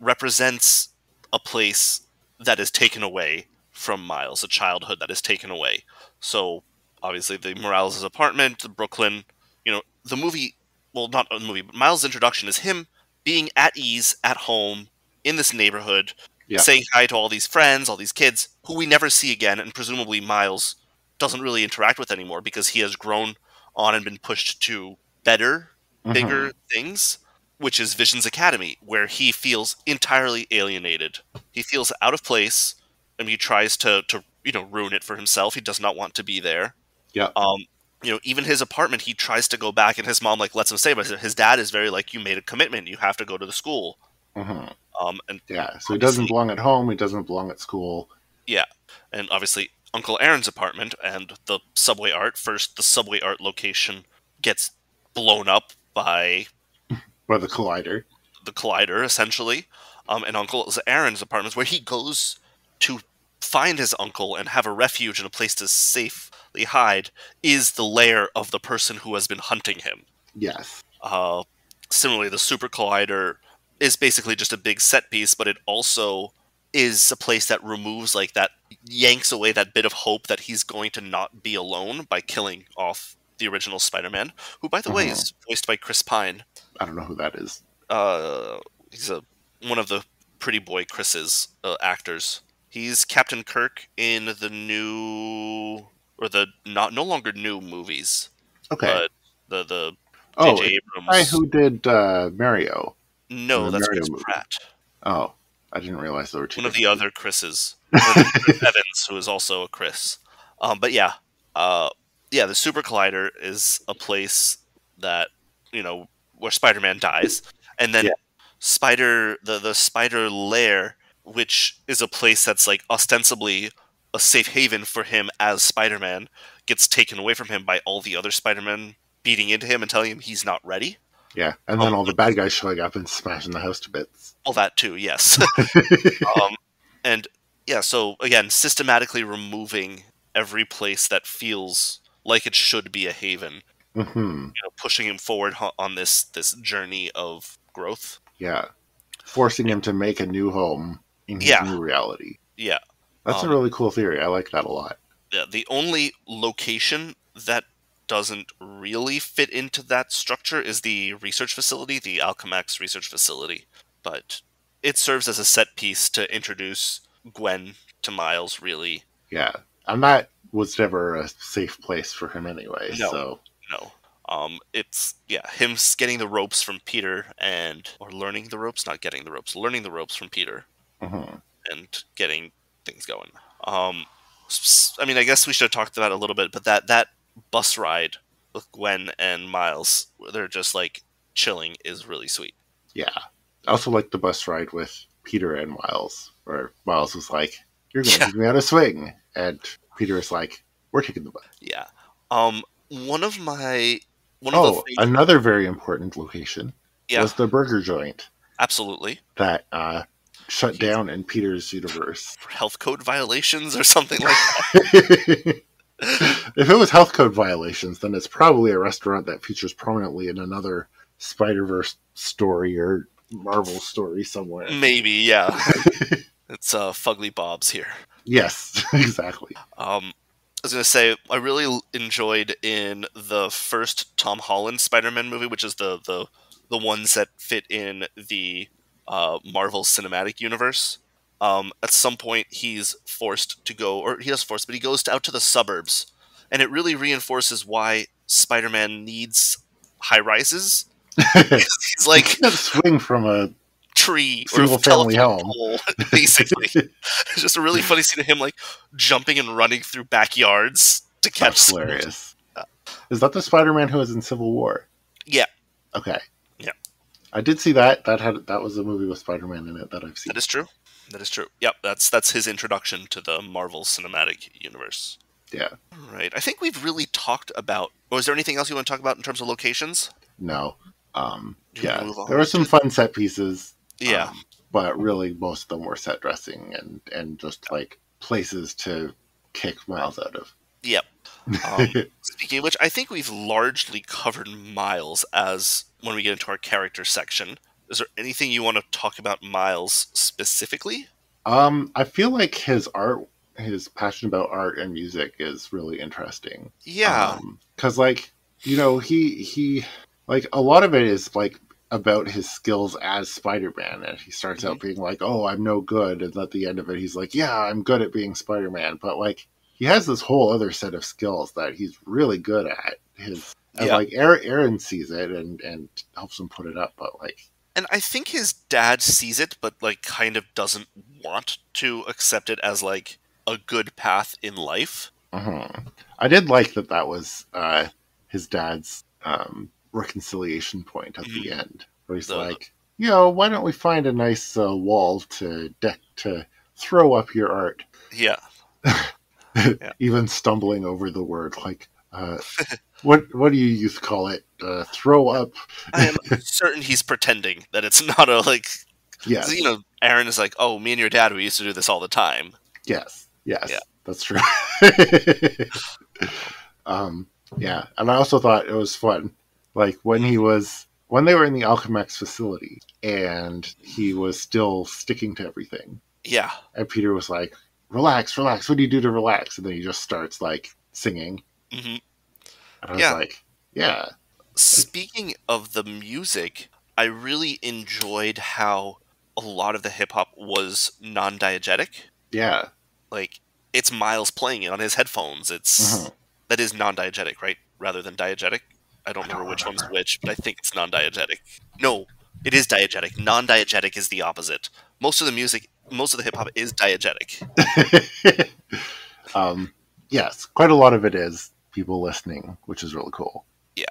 represents a place that is taken away from Miles, a childhood that is taken away. So obviously, the Morales' apartment, the Brooklyn, the movie. Well, not the movie, but Miles' introduction is him being at ease at home in this neighborhood, Yeah. saying hi to all these friends, all these kids who we never see again, and presumably Miles doesn't really interact with anymore because he has grown on and been pushed to better, Hmm. bigger things, which is Vision's Academy, where he feels entirely alienated. He feels out of place, and he tries to ruin it for himself. He does not want to be there. Yeah. Um, even his apartment, he tries to go back, and his mom like lets him stay, but his dad is very like, "You made a commitment. You have to go to the school." Hmm. And Yeah. So he doesn't obviously, belong at home. He doesn't belong at school. yeah, and obviously, Uncle Aaron's apartment and the subway art. First, the subway art location gets blown up by By the collider. the collider, essentially. And Uncle Aaron's apartment is where he goes to find his uncle and have a refuge and a place to safely hide, is the lair of the person who has been hunting him. Yes. Uh, Similarly, the super collider is basically just a big set piece, but it also is a place that removes, like, that yanks away that bit of hope that he's going to not be alone by killing off the original Spider-Man, who, by the way, Hmm. is voiced by Chris Pine. I don't know who that is. uh he's a one of the Pretty Boy Chris's actors. He's Captain Kirk in the new, or the not no longer new movies, Okay. but the Oh, J.J. it's the guy Abrams. who did Mario in No, the that's Mario Chris movie. Pratt, Oh, I didn't realize there were two one of the different other Chris's, and then Chris Evans, who is also a Chris. But yeah, uh, yeah, the Super Collider is a place that, where Spider-Man dies, and Yeah. then the Spider Lair, which is a place that's like ostensibly a safe haven for him as Spider-Man, gets taken away from him by all the other Spider-Men beating into him and telling him he's not ready. Yeah. And then all the bad guys showing up and smashing the house to bits. All that too, yes. Um, and yeah, so again, systematically removing every place that feels like it should be a haven, Hmm. pushing him forward on this journey of growth. Yeah. Forcing him to make a new home in his Yeah, new reality. yeah. That's a Um, really cool theory. I like that a lot. the only location that doesn't really fit into that structure is the research facility, the Alchemax research facility. But it serves as a set piece to introduce Gwen to Miles, really. Yeah. And that was never a safe place for him anyway, No, so. no. It's, yeah, him getting the ropes from Peter, or learning the ropes, not getting the ropes, learning the ropes from Peter, Mhm. and getting things going. I mean, I guess we should have talked about it a little bit, but that bus ride with Gwen and Miles, where they're just like chilling, is really sweet. Yeah. I also liked the bus ride with Peter and Miles, where Miles was like, "You're going to Yeah, take me on a swing," and Peter is like, "We're taking the bus." yeah. Um, one of my one of the Oh, things. another very important location Yeah, was the burger joint absolutely. that shut He's down in Peter's universe. for health code violations or something like If that. it was health code violations, then it's probably a restaurant that features prominently in another Spider-Verse story or Marvel story somewhere. Maybe, yeah. It's Fugly Bob's here. Yes, exactly. I was gonna say I really enjoyed in the first Tom Holland Spider-Man movie, which is the ones that fit in the Marvel Cinematic Universe. At some point, he's forced to go, or he is forced, but he goes out to the suburbs, and it really reinforces why Spider-Man needs high rises. He's You like can't swing from a tree or single-family telephone home. pole, basically. It's just a really funny scene of him like jumping and running through backyards to catch That's someone. hilarious. Is that the Spider-Man who was in Civil War? Yeah, Okay. yeah, I did see that. That was a movie with Spider-Man in it that I've seen. that is true. That is true. Yep, that's his introduction to the Marvel Cinematic Universe. Yeah. Right. I think we've really talked about. Or is there anything else you want to talk about in terms of locations? No. Do you want to Yeah. move There on were some to? fun set pieces. Yeah. But really most of them were set dressing and just like places to kick Miles out of. Yep. Speaking of which, I think we've largely covered Miles as when we get into our character section. Is there anything you want to talk about Miles specifically? I feel like his passion about art and music is really interesting. Yeah. Because like he like a lot of it is like about his skills as Spider-Man, and he starts Hmm. out being like, "Oh, I'm no good," and at the end of it, he's like, "Yeah, I'm good at being Spider-Man," but like he has this whole other set of skills that he's really good at. And Yeah. like Aaron sees it and helps him put it up, but like And I think his dad sees it, but like kind of doesn't want to accept it as like a good path in life. I did like that was his dad's reconciliation point at the Mhm. end, where he's The like, why don't we find a nice wall to throw up your art? yeah, yeah. Even stumbling over the word, like, what do you used to call it? Throw up. I am certain he's pretending that it's not a like. 'Cause, Yes, Aaron is like, "Oh, me and your dad, we used to do this all the time." yes, Yeah. that's true. um, yeah, and I also thought it was fun, like when they were in the Alchemax facility and he was still sticking to everything, Yeah. and Peter was like, "Relax, relax. What do you do to relax?" And then he just starts like singing, Hmm. and I was Yeah. like, "Yeah, like, Speaking of the music, I really enjoyed how a lot of the hip hop was non-diegetic. yeah, Like it's Miles playing it on his headphones. mhm. That is non-diegetic, right? Rather than diegetic. I don't I remember don't which one's remember." which, but I think it's non-diegetic. No, it is diegetic. Non-diegetic is the opposite. Most of the music, most of the hip hop is diegetic. um, yes, quite a lot of it is people listening, which is really cool. Yeah,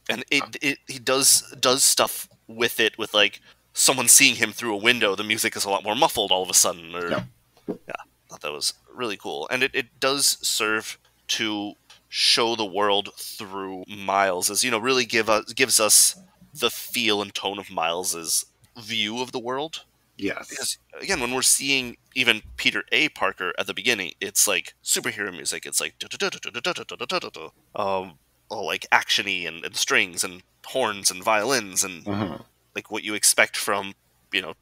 and it he does stuff with it with like someone seeing him through a window. The music is a lot more muffled all of a sudden. Or Yep. yeah, I thought that was really cool, and it does serve to show the world through Miles, as really gives us the feel and tone of Miles's view of the world. Yes. Because again, when we're seeing even Peter A. Parker at the beginning, it's like superhero music. It's like all like actiony and strings and horns and violins and Hmm. like what you expect from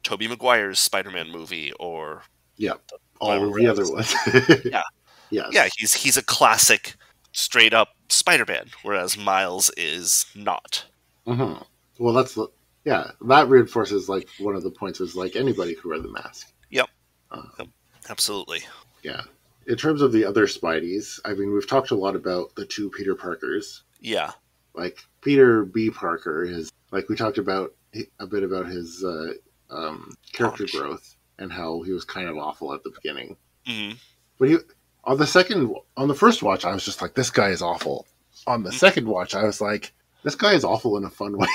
Tobey Maguire's Spider-Man movie or Yep. All of whatever the other else. ones. Yeah, yeah, Yes. he's a classic, straight up Spider-Man, whereas Miles is not. Hmm. Well, yeah, that reinforces like one of the points is like anybody could wear the mask. Yep, Uh, yep, absolutely. yeah. In terms of the other Spideys, I mean, we've talked a lot about the two Peter Parkers. Yeah, Like Peter B. Parker is like we talked about a bit about his character Punch. growth and how he was kind of awful at the beginning. Hmm. But on the first watch, I was just like, this guy is awful. On the second watch, I was like, this guy is awful in a fun way.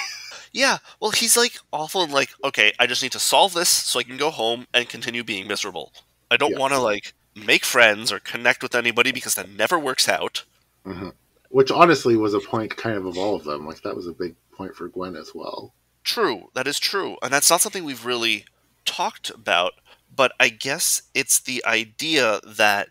Yeah, well, he's like awful and like, okay, I just need to solve this so I can go home and continue being miserable. I don't want to Yes. like make friends or connect with anybody because that never works out. Hmm. Which honestly was a point kind of all of them. Like that was a big point for Gwen as well. True, that is true. And that's not something we've really talked about, but I guess it's the idea that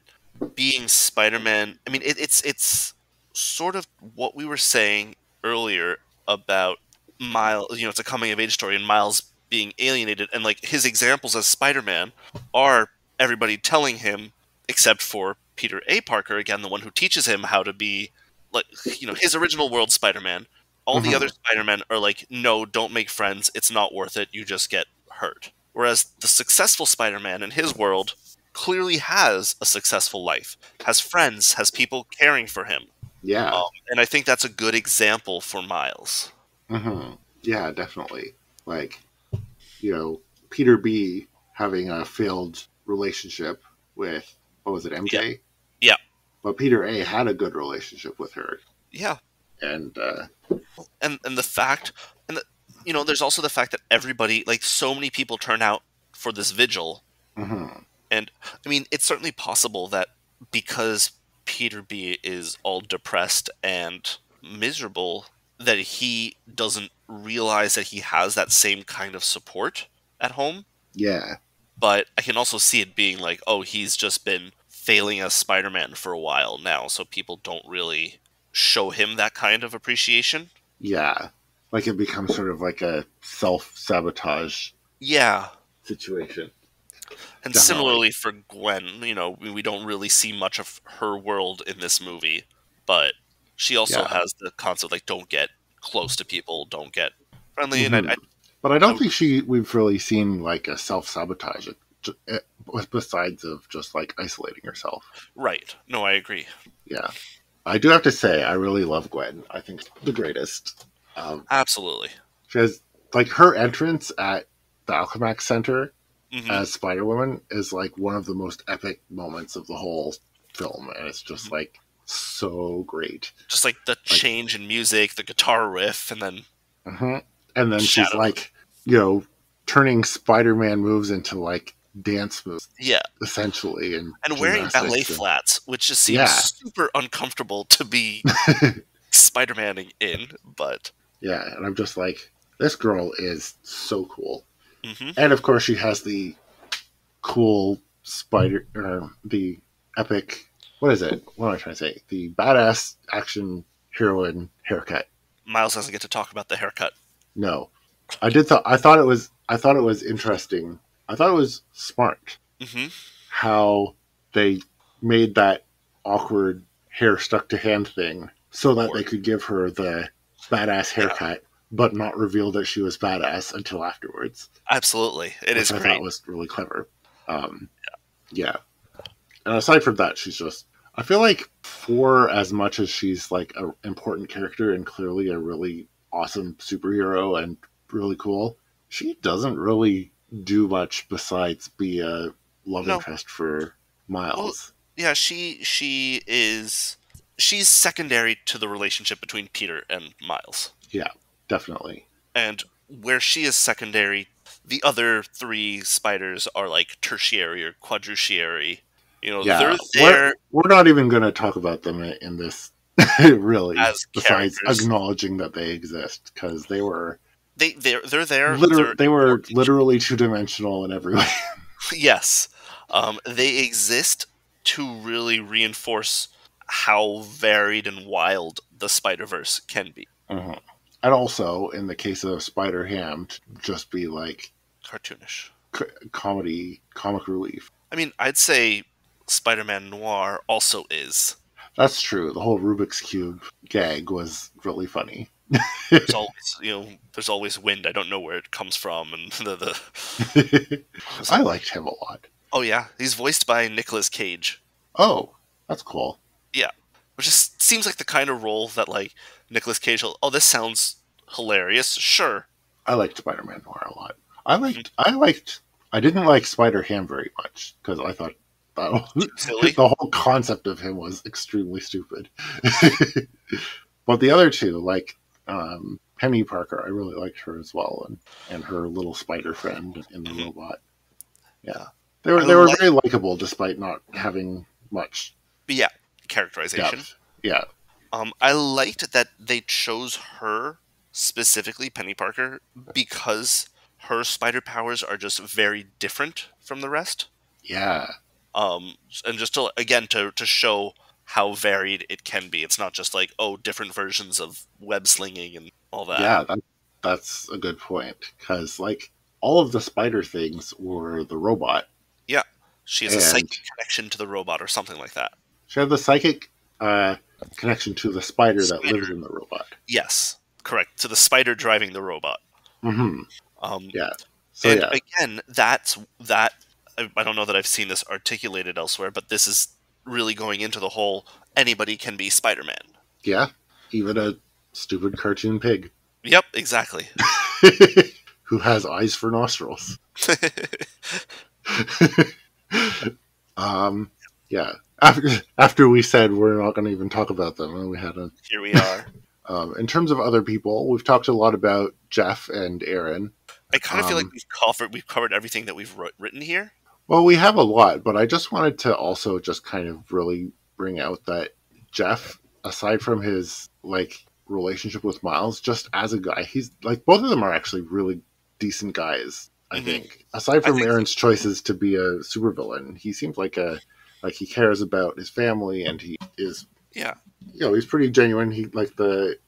being Spider-Man, I mean it's sort of what we were saying earlier about Miles, it's a coming of age story and Miles being alienated and like his examples as Spider-Man are everybody telling him except for Peter A. Parker, again the one who teaches him how to be like his original world Spider-Man. All the other Hmm. Spider-Men are like, no, don't make friends, it's not worth it, you just get hurt. Whereas the successful Spider-Man in his world clearly has a successful life, has friends, has people caring for him. Yeah. And I think that's a good example for Miles. Hmm. Yeah, definitely. Like, you know, Peter B having a failed relationship with, what was it, Yeah, MJ? yeah, But Peter A had a good relationship with her. yeah. And, And the fact, and there's also the fact that everybody, like so many people, turn out for this vigil. mhm. And I mean, it's certainly possible that because Peter B is all depressed and miserable, that he doesn't realize that he has that same kind of support at home. Yeah. But I can also see it being like, oh, he's just been failing as Spider-Man for a while now, so people don't really show him that kind of appreciation. Yeah. Like it becomes sort of like a self sabotage Yeah. situation. And Definitely. similarly for Gwen, we don't really see much of her world in this movie, but she also Yeah. has the concept like don't get close to people, don't get friendly, and Hmm. I, But I I don't would, think we've really seen like a self sabotage besides of just like isolating herself. right. No, I agree. Yeah. I do have to say, I really love Gwen. I think she's the greatest. Um, Absolutely. she has like her entrance at the Alchemax Center Hmm. as Spider Woman is like one of the most epic moments of the whole film, and it's just Hmm. like so great. Just like the Like, change in music, the guitar riff, and then mhm. And then she's Shadow. like, you know, turning Spider Man moves into like dance moves Yeah, essentially, and and wearing ballet gymnastics, and flats, which just seems yeah, super uncomfortable to be Spider-Maning in, but yeah. And I'm just like, this girl is so cool. hmm And of course, she has the cool the epic. What is it? What am I trying to say? The badass action heroine haircut. Miles doesn't get to talk about the haircut. No, I did. I thought it was. I thought it was interesting. I thought it was smart Hmm. how they made that awkward hair stuck to hand thing so that they Awkward. could give her the badass Yeah, haircut, but not reveal that she was badass until afterwards, absolutely. It which is I thought great. was really clever. Um, yeah. And aside from that, she's just. I feel like for as much as she's like an important character and clearly a really awesome superhero and really cool, she doesn't really do much besides be a love No, interest for well, Miles. yeah, she's secondary to the relationship between Peter and Miles, Yeah, definitely. and where she is secondary, the other three spiders are like tertiary or quadrutiary. Yeah, They're there we're not even going to talk about them in this really. as Besides characters. acknowledging that they exist, because They're there. They're they were important. literally 2 dimensional in every way. Yes, they exist to really reinforce how varied and wild the Spider-Verse can be. Mhm. And also, in the case of Spider Ham, just be like Cartoonish. comic relief. I mean, I'd say Spider-Man Noir also is. That's true. The whole Rubik's Cube gag was really funny. There's always, there's always wind. I don't know where it comes from, and the was I it? liked him a lot. Oh yeah, he's voiced by Nicolas Cage. Oh, that's cool. Yeah, which just seems like the kind of role that like Nicolas Cage. Oh, this sounds hilarious. Sure. I liked Spider Man Noir a lot. Mhm. I didn't like Spider Ham very much because I thought Too silly. the whole concept of him was extremely stupid. But the other two, like Penny Parker, I really liked her as well, and her little spider friend in the Mhm. robot. Yeah, I they were like, very likable despite not having much yeah, characterization. depth. Yeah, I liked that they chose her specifically, Penny Parker, because her spider powers are just very different from the rest. yeah, Um, and just to again to show how varied it can be. It's not just like, oh, different versions of web slinging and all that. yeah. That's a good point because like all of the spider things were the robot, Yeah, she has a and psychic connection to the robot or something like that. she had the psychic uh, connection to the spider that Spider, lives in the robot. yes, correct. To the spider driving the robot. Hmm. Um, Yeah. So and yeah, again, that's that. I don't know that I've seen this articulated elsewhere, but this is really going into the whole anybody can be Spider-Man. yeah. Even a stupid cartoon pig Yep, exactly. who has eyes for nostrils. um, yeah. After we said we're not going to even talk about them, and we had a. Here we are. In terms of other people, we've talked a lot about Jeff and Aaron. I kind of feel like Um, we've covered everything that we've written here. well, we have a lot, but I just wanted to also just kind of really bring out that Jeff, aside from his like relationship with Miles, just as a guy, he's like both of them are actually really decent guys. I Hmm. think, aside I from think so. Aaron's choices to be a supervillain, he seems like he cares about his family, and he is, Yeah, he's pretty genuine. He like the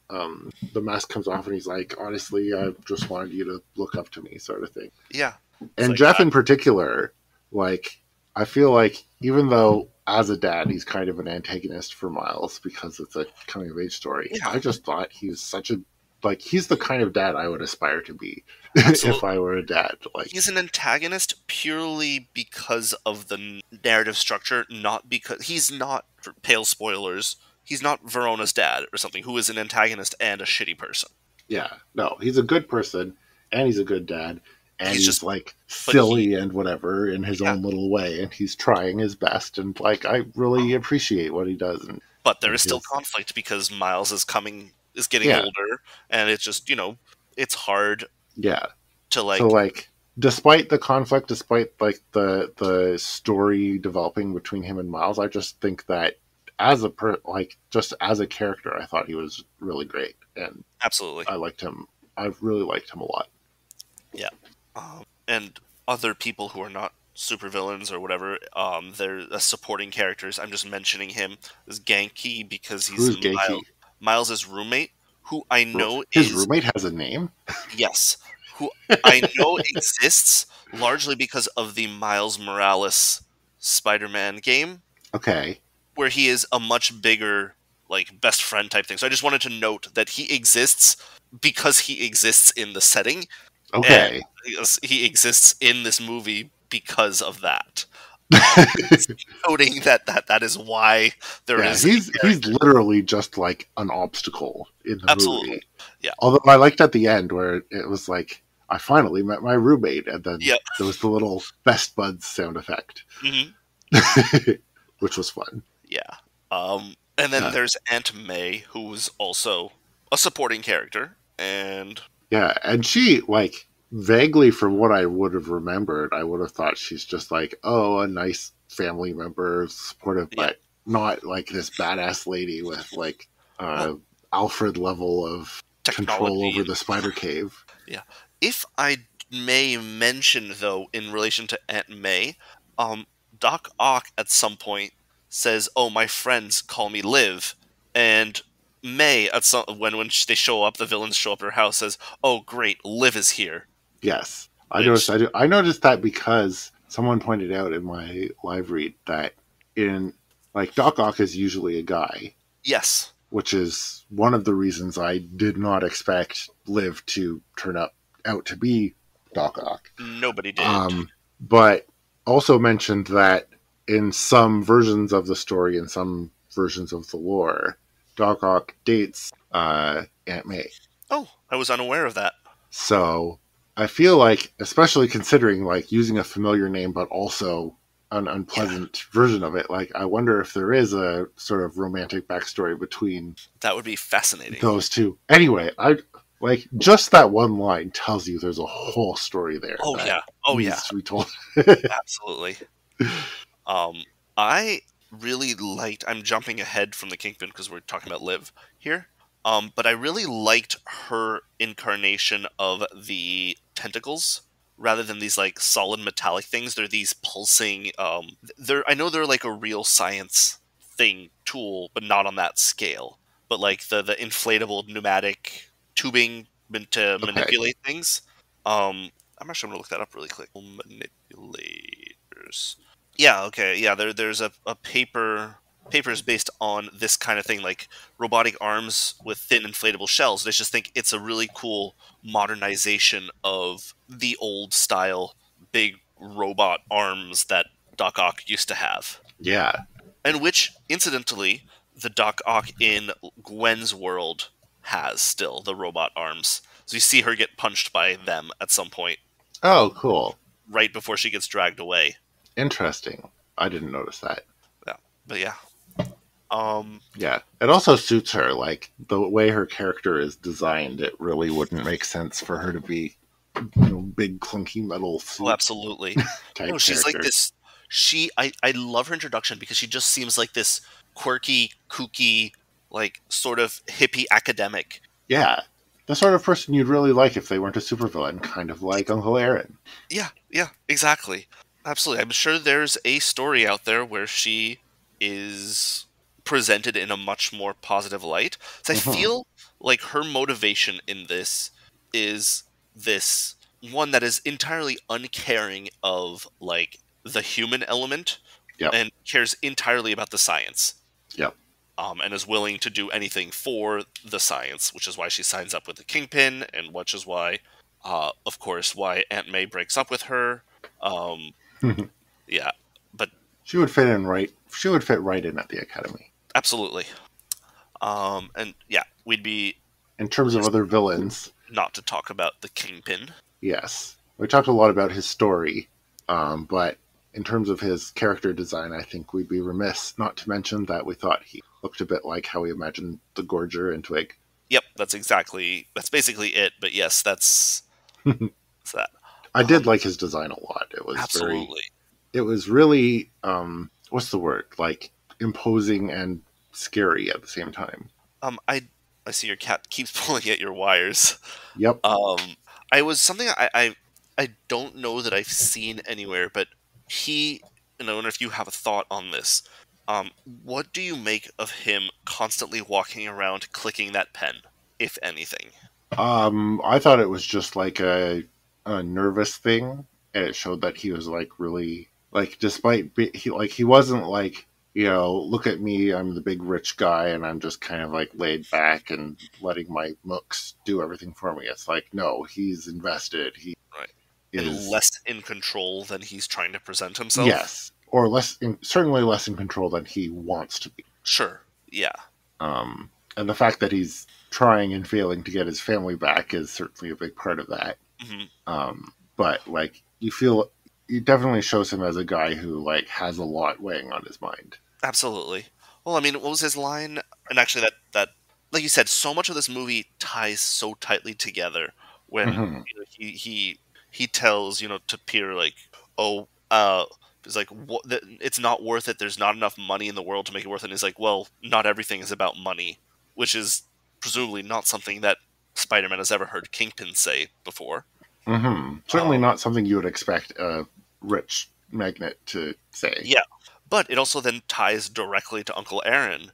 mask comes off, and he's like, honestly, I just wanted you to look up to me, sort of thing. yeah. It's And like Jeff in particular, like, I feel like even though as a dad he's kind of an antagonist for Miles because it's a coming of age story, yeah, I just thought he was such a like he's the kind of dad I would aspire to be if absolutely. I were a dad. Like, He's an antagonist purely because of the narrative structure, not because he's not, for pale spoilers, he's not Verona's dad or something, who is an antagonist and a shitty person. yeah, no, he's a good person and he's a good dad and He's he's just, like but he, silly and whatever in his yeah, own little way and he's trying his best and like I really appreciate what he does but there and is still his conflict because Miles is getting yeah, older, and it's just, it's hard yeah. to So like, like despite the conflict, despite like the story developing between him and Miles, I just think that like just as a character, I thought he was really great and absolutely, I liked him. I really liked him a lot. yeah. And other people who are not supervillains or whatever, they're supporting characters. I'm just mentioning him as Genki because he's Who's Genki? Miles's roommate, who I know His is, roommate has a name? yes, who I know exists largely because of the Miles Morales Spider-Man game, Okay. where he is a much bigger like best friend type thing. So I just wanted to note that he exists because he exists in the setting, and Okay. he exists in this movie because of that. Noting that is why there Yeah, is a he's character. literally just like an obstacle in the Absolutely, movie. yeah, Although I liked at the end where it was like I finally met my roommate and then yeah, there was the little best buds sound effect. hmm, Which was fun. yeah. And then Uh, there's Aunt May, who's also a supporting character, and yeah, and she like vaguely from what I would have remembered, I would have thought she's just like, oh, a nice family member, supportive, yeah. but not like this badass lady with like Well, Alfred level of control technology over and the spider cave. yeah. If I may mention though, in relation to Aunt May, Doc Ock at some point says, "Oh, my friends call me Liv," and May at some when they show up, the villains show up at her house, says, "Oh, great, Liv is here." Yes, I noticed. Which, I noticed that because someone pointed out in my live read that in like Doc Ock is usually a guy, yes, which is one of the reasons I did not expect Liv to turn up out to be Doc Ock. nobody did. Um, but also mentioned that in some versions of the story, in some versions of the lore, Doc Ock dates Aunt May. Oh, I was unaware of that. So I feel like, especially considering like using a familiar name, but also an Yeah, unpleasant version of it, like I wonder if there is a sort of romantic backstory between that would be fascinating. those two. Anyway, I Like, just that one line tells you there's a whole story there Oh that yeah. Oh yeah. needs to be told. Absolutely. Um, I really liked. I'm jumping ahead from the Kingpin because we're talking about Liv here. But I really liked her incarnation of the tentacles rather than these like solid metallic things. They're these pulsing. They're I know they're like a real science thing tool, but not on that scale. But like the inflatable pneumatic tubing meant to Okay. manipulate things. I'm actually gonna look that up really quick. Manipulators. Yeah, okay, yeah. There's a papers based on this kind of thing, like robotic arms with thin inflatable shells. They just think it's a really cool modernization of the old style big robot arms that Doc Ock used to have, Yeah. and which, incidentally, the Doc Ock in Gwen's world has still the robot arms. So you see her get punched by them at some point, Oh, cool. right before she gets dragged away. Interesting. I didn't notice that. Yeah, but yeah. Um, Yeah. It also suits her. Like, the way her character is designed, it really wouldn't make sense for her to be, big, clunky metal oh, suit absolutely. type No, she's like character. this. I love her introduction because she just seems like this quirky, kooky, like sort of hippie academic. Yeah. The sort of person you'd really like if they weren't a supervillain, kind of like Uncle Aaron. Yeah, yeah, exactly. Absolutely. I'm sure there's a story out there where she is presented in a much more positive light. So I Hmm. feel like her motivation in this is this one that is entirely uncaring of like the human element Yep. and cares entirely about the science. Yep. And is willing to do anything for the science, which is why she signs up with the Kingpin, and which is why, of course, why Aunt May breaks up with her. Um, yeah, but She would fit in right. She would fit right in at the academy. absolutely. And yeah, we'd be In terms of remiss other villains, not to talk about the Kingpin. yes, we talked a lot about his story, but in terms of his character design, I think we'd be remiss not to mention that we thought he looked a bit like how we imagined the Gorger and Twig. Yep, that's basically it. But yes, that's that. I Um, did like his design a lot. It was very. absolutely. It was really. What's the word? Like imposing and scary at the same time. I see your cat keeps pulling at your wires. Yep. Um, I was something I don't know that I've seen anywhere, but and I wonder if you have a thought on this. What do you make of him constantly walking around clicking that pen, if anything? I thought it was just like a nervous thing, and it showed that he was like really like, despite he wasn't like, look at me, I'm the big rich guy, and I'm just kind of like laid back and letting my mooks do everything for me. It's like, no, he's invested. He Right. And is, less in control than he's trying to present himself? yes, or certainly less in control than he wants to be. Sure. Yeah. And the fact that he's trying and failing to get his family back is certainly a big part of that. Hmm. But like, you feel it definitely shows him as a guy who like has a lot weighing on his mind. Absolutely. Well, I mean, what was his line? And actually, that like you said, so much of this movie ties so tightly together. When Hmm. he tells to Peter like, oh, he's like, it's not worth it. There's not enough money in the world to make it worth it. And he's like, well, not everything is about money, which is presumably not something that Spider-Man has ever heard Kingpin say before. Certainly Um, not something you would expect a rich magnate to say. yeah, but it also then ties directly to Uncle Aaron.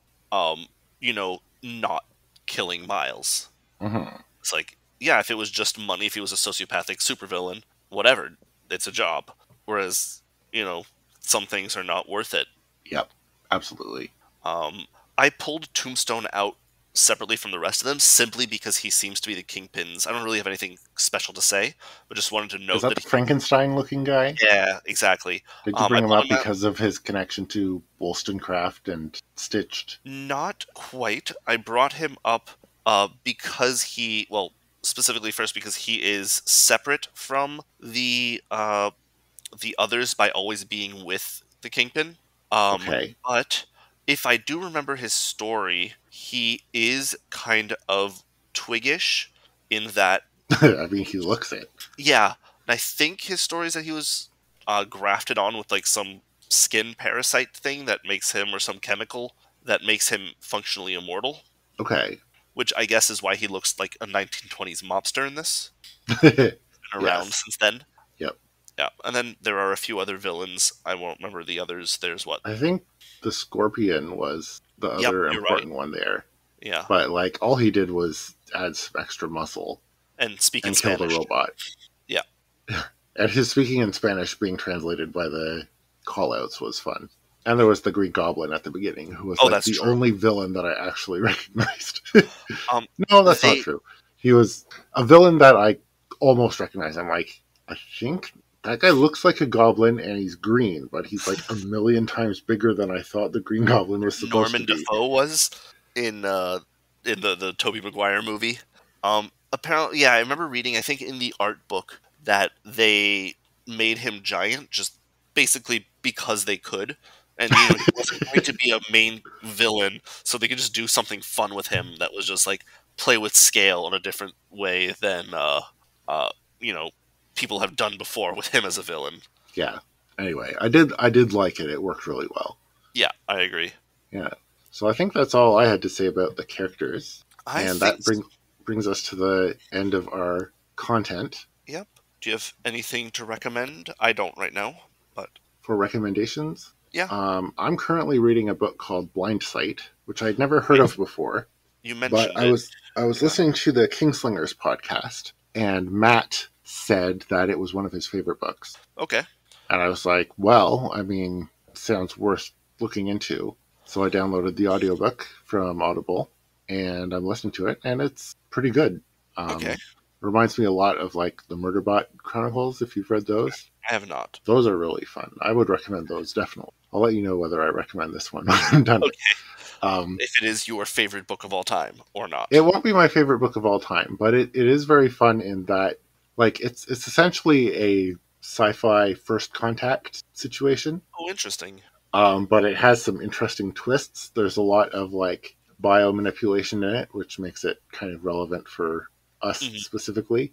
Not killing Miles. Hmm. It's like, yeah, if it was just money, if he was a sociopathic supervillain, whatever, it's a job. Whereas, you know, some things are not worth it. Yep, absolutely. Um, I pulled Tombstone out separately from the rest of them simply because he seems to be the Kingpin's. I don't really have anything special to say, but just wanted to Is note that that the Frankenstein-looking guy? yeah, exactly. Did you I bring him pulled up him out. because of his connection to Wollstonecraft and Stitched? Not quite. I brought him up because specifically first because he is separate from the others by always being with the Kingpin. Okay. But if I do remember his story, he is kind of Twiggish, in that, I mean, he looks it. yeah, and I think his story is that he was grafted on with like some skin parasite thing that makes him, or some chemical that makes him functionally immortal, Okay. which I guess is why he looks like a 1920s mobster in this. Been around Yes. since then. Yep. Yeah, and then there are a few other villains. I won't remember the others. There's what? I think the Scorpion was the Yep, other you're right. important one there. Yeah, But like all he did was add some extra muscle and speak in and kill the Spanish. robot. Yeah. And his speaking in Spanish being translated by the callouts was fun. And there was the Green Goblin at the beginning, who was Oh, like that's the true. only villain that I actually recognized. Um, No, that's not they true. He was a villain that I almost recognized. I'm like, I think that guy looks like a goblin and he's green, but he's like a million times bigger than I thought the Green Goblin was supposed to Norman be. Defoe was in the Tobey Maguire movie. Apparently, yeah, I remember reading, I think in the art book, that they made him giant just basically because they could. And he wasn't going to be a main villain, so they could just do something fun with him that was just like play with scale in a different way than uh, you know, people have done before with him as a villain. Yeah. Anyway, I did like it. It worked really well. Yeah, I agree. Yeah. So I think that's all I had to say about the characters. I And think that brings us to the end of our content. Yep. Do you have anything to recommend? I don't right now, but For recommendations, yeah. I'm currently reading a book called Blind Sight, which I'd never heard Okay. of before. You But mentioned I it. was Yeah. listening to the Kingslingers podcast, and Matt said that it was one of his favorite books. Okay. And I was like, well, I mean, sounds worth looking into. So I downloaded the audiobook from Audible, and I'm listening to it, and it's pretty good. Okay. Reminds me a lot of like the Murderbot Chronicles, if you've read those. I have not. Those are really fun. I would recommend those, definitely. I'll let you know whether I recommend this one when I'm done. Okay. Um, If it is your favorite book of all time or not. it won't be my favorite book of all time, but it is very fun in that, like, it's essentially a sci-fi first contact situation. Oh, interesting. But it has some interesting twists. There's a lot of like biomanipulation in it, which makes it kind of relevant for us Mhm. specifically.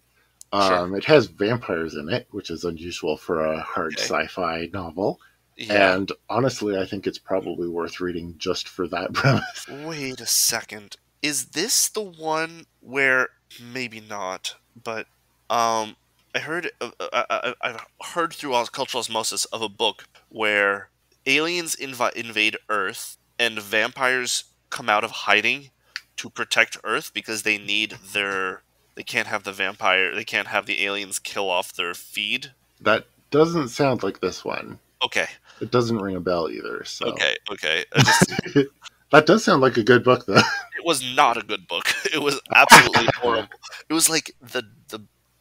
Sure. It has vampires in it, which is unusual for a hard Okay. sci-fi novel. Yeah. And honestly, I think it's probably worth reading just for that premise. Wait a second. Is this the one where maybe not, but I heard I've heard through cultural osmosis of a book where aliens invade Earth and vampires come out of hiding to protect Earth because they can't have they can't have the aliens kill off their feed. That doesn't sound like this one. Okay. It doesn't ring a bell either. So Okay. I just that does sound like a good book, though. It was not a good book. It was absolutely horrible. It was like the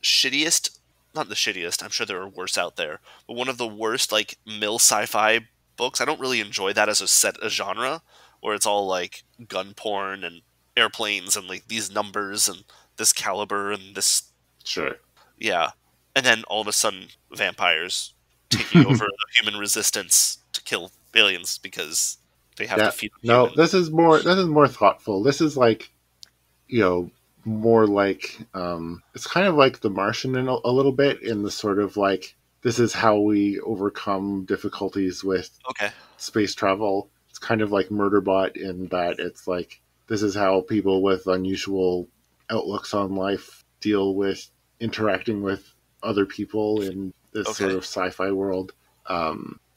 shittiest, not the shittiest. I'm sure there are worse out there, but one of the worst like mill sci-fi books. I don't really enjoy that as a genre where it's all like gun porn and airplanes and like these numbers and this caliber and this, Sure. yeah. And then all of a sudden vampires taking over the human resistance to kill aliens because they have to Yeah. feed them No, human. this is more thoughtful. This is like, more like it's kind of like The Martian in a little bit, in the sort of like, this is how we overcome difficulties with Okay. space travel. It's kind of like Murderbot in that it's like, this is how people with unusual outlooks on life deal with interacting with other people in this sort Okay. of sci-fi world.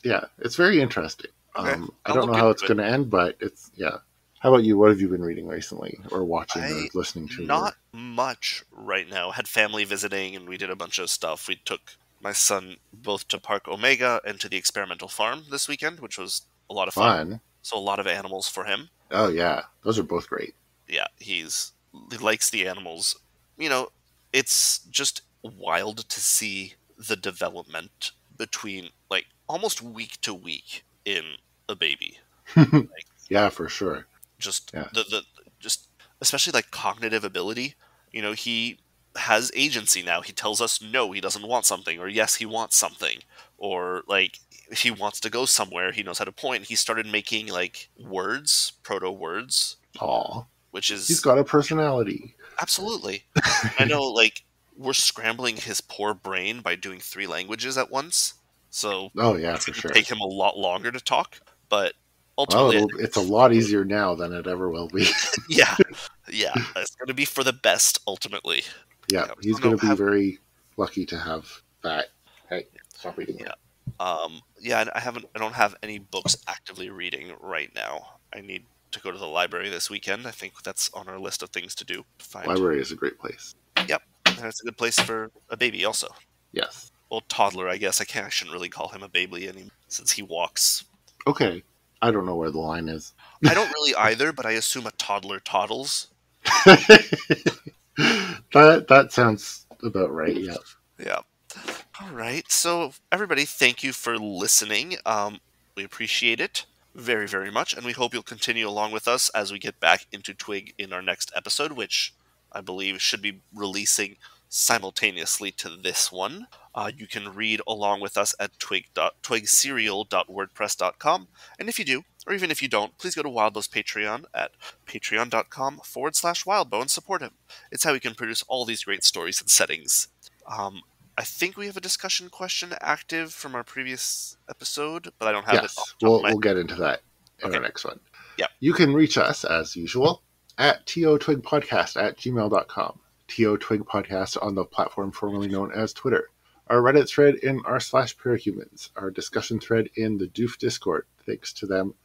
Yeah, it's very interesting. Okay. I I'll don't know look how it's into it. going to end, but it's, yeah. How about you? What have you been reading recently, or watching, or I listening to? Not much right now. Had family visiting and we did a bunch of stuff. We took my son both to Park Omega and to the experimental farm this weekend, which was a lot of fun. Fun. So a lot of animals for him. Oh yeah, those are both great. Yeah, he likes the animals. You know, it's just wild to see the development between like almost week to week in a baby. Like, Yeah, for sure. just Yeah. the just especially like cognitive ability. You know, he has agency now. He tells us no, he doesn't want something, or yes, he wants something, or like if he wants to go somewhere, he knows how to point. He started making like words, proto words, Aw, which he's is got a personality. Absolutely. I know, like, we're scrambling his poor brain by doing 3 languages at once, so Oh yeah, it's for gonna sure. take him a lot longer to talk, but Well, ultimately, I think it's a it's lot for easier now than it ever will be. yeah. Yeah, it's gonna be for the best, ultimately. Yeah, Yeah, he's so going no, to be very lucky to have that. Hey, stop reading yeah. that. Yeah, I don't have any books actively reading right now. I need to go to the library this weekend. I think that's on our list of things to do. Find. Library is a great place. Yep, and it's a good place for a baby also. Yes. Well, toddler, I guess. I shouldn't really call him a baby anymore since he walks. Okay. I don't know where the line is. I don't really either, but I assume a toddler toddles. That sounds about right. Yeah. Yeah. All right. So, everybody, thank you for listening. We appreciate it very, very much, and we hope you'll continue along with us as we get back into Twig in our next episode, which I believe should be releasing simultaneously to this one. You can read along with us at twigserial.wordpress.com, and if you do, or even if you don't, please go to Wildbow's Patreon at patreon.com/wildbow and support him. It's how we can produce all these great stories and settings. Um, I think we have a discussion question active from our previous episode, but I don't have it off Yes. the top of my We'll get into that in Okay. our next one. Yeah. You can reach us as usual at totwigpodcast@gmail.com. totwigpodcast on the platform formerly known as Twitter. Our Reddit thread in r/parahumans. Our discussion thread in the Doof Discord. Thanks to them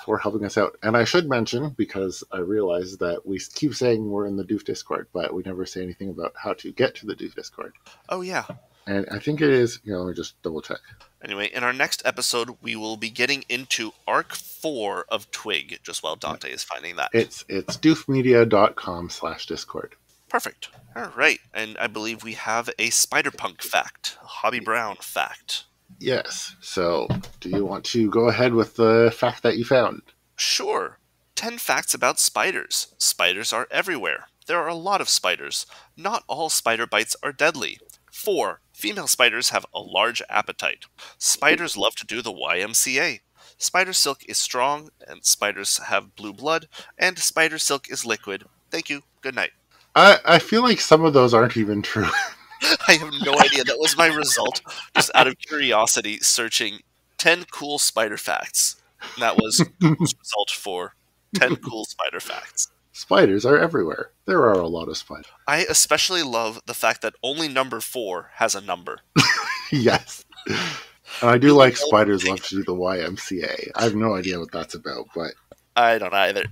for helping us out. And I should mention, because I realize that we keep saying we're in the Doof Discord, but we never say anything about how to get to the Doof Discord. Oh, yeah. And I think it is, let me just double check. Anyway, in our next episode, we will be getting into Arc 4 of Twig, just while Dante is finding that. It's doofmedia.com/discord. Perfect. All right. And I believe we have a Spider-Punk fact, a Hobby Brown fact. Yes. So, do you want to go ahead with the fact that you found? Sure. 10 facts about spiders. Spiders are everywhere. There are a lot of spiders. Not all spider bites are deadly. 4. Female spiders have a large appetite. Spiders love to do the YMCA. Spider silk is strong, and spiders have blue blood, and spider silk is liquid. Thank you. Good night. I feel like some of those aren't even true. I have no idea. That was my result, just out of curiosity, searching 10 cool spider facts. And that was Google's result for 10 cool spider facts. Spiders are everywhere. There are a lot of spiders. I especially love the fact that only number 4 has a number. Yes. And I do like spiders love to do the YMCA. I have no idea what that's about, but I don't either.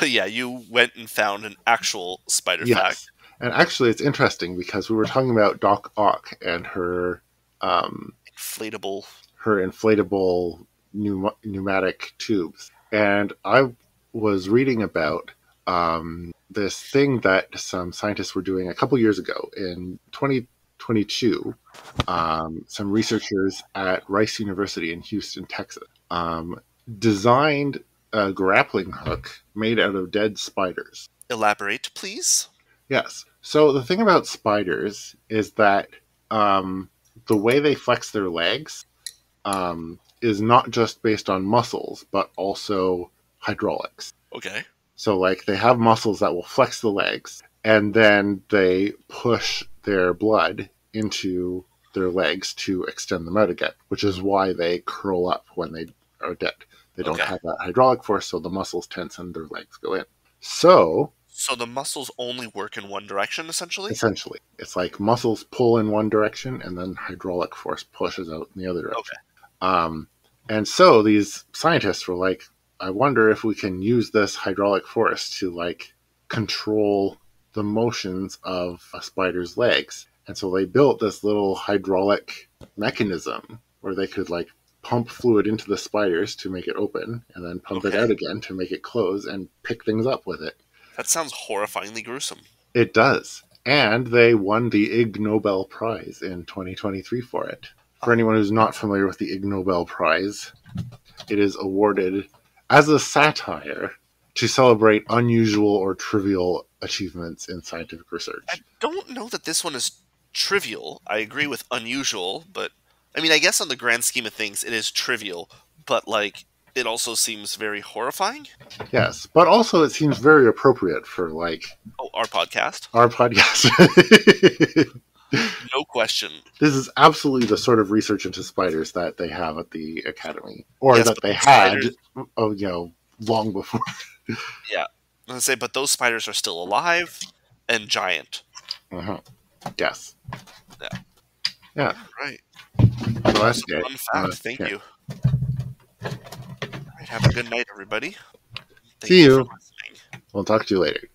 But yeah, you went and found an actual spider yes. fact. And actually, it's interesting because we were talking about Doc Ock and her inflatable pneumatic tubes, and I was reading about this thing that some scientists were doing a couple years ago in 2022. Some researchers at Rice University in Houston, Texas, designed a grappling hook made out of dead spiders. Elaborate, please. Yes. So the thing about spiders is that the way they flex their legs is not just based on muscles, but also hydraulics. Okay. So, like, they have muscles that will flex the legs, and then they push their blood into their legs to extend them out again, which is why they curl up when they are dead. They don't have that hydraulic force, so the muscles tense and their legs go in. So the muscles only work in one direction, essentially? Essentially. It's like muscles pull in one direction, and then hydraulic force pushes out in the other direction. Okay. And so these scientists were like, I wonder if we can use this hydraulic force to, like, control the motions of a spider's legs. And so they built this little hydraulic mechanism where they could, like, pump fluid into the spiders to make it open, and then pump it out again to make it close, and pick things up with it. That sounds horrifyingly gruesome. It does. And they won the Ig Nobel Prize in 2023 for it. For anyone who's not familiar with the Ig Nobel Prize, it is awarded as a satire to celebrate unusual or trivial achievements in scientific research. I don't know that this one is trivial. I agree with unusual, but I mean, I guess on the grand scheme of things, it is trivial, but, like, it also seems very horrifying. Yes, but also it seems very appropriate for like our podcast. Our podcast. No question. This is absolutely the sort of research into spiders that they have at the academy, or Yes, that they had, long before. Yeah, I was gonna say, but those spiders are still alive and giant. Uh-huh. Yes. Yeah. Yeah. Right. So that's a fun fact. Thank you. All right, have a good night, everybody. Thank See you. for listening. We'll talk to you later.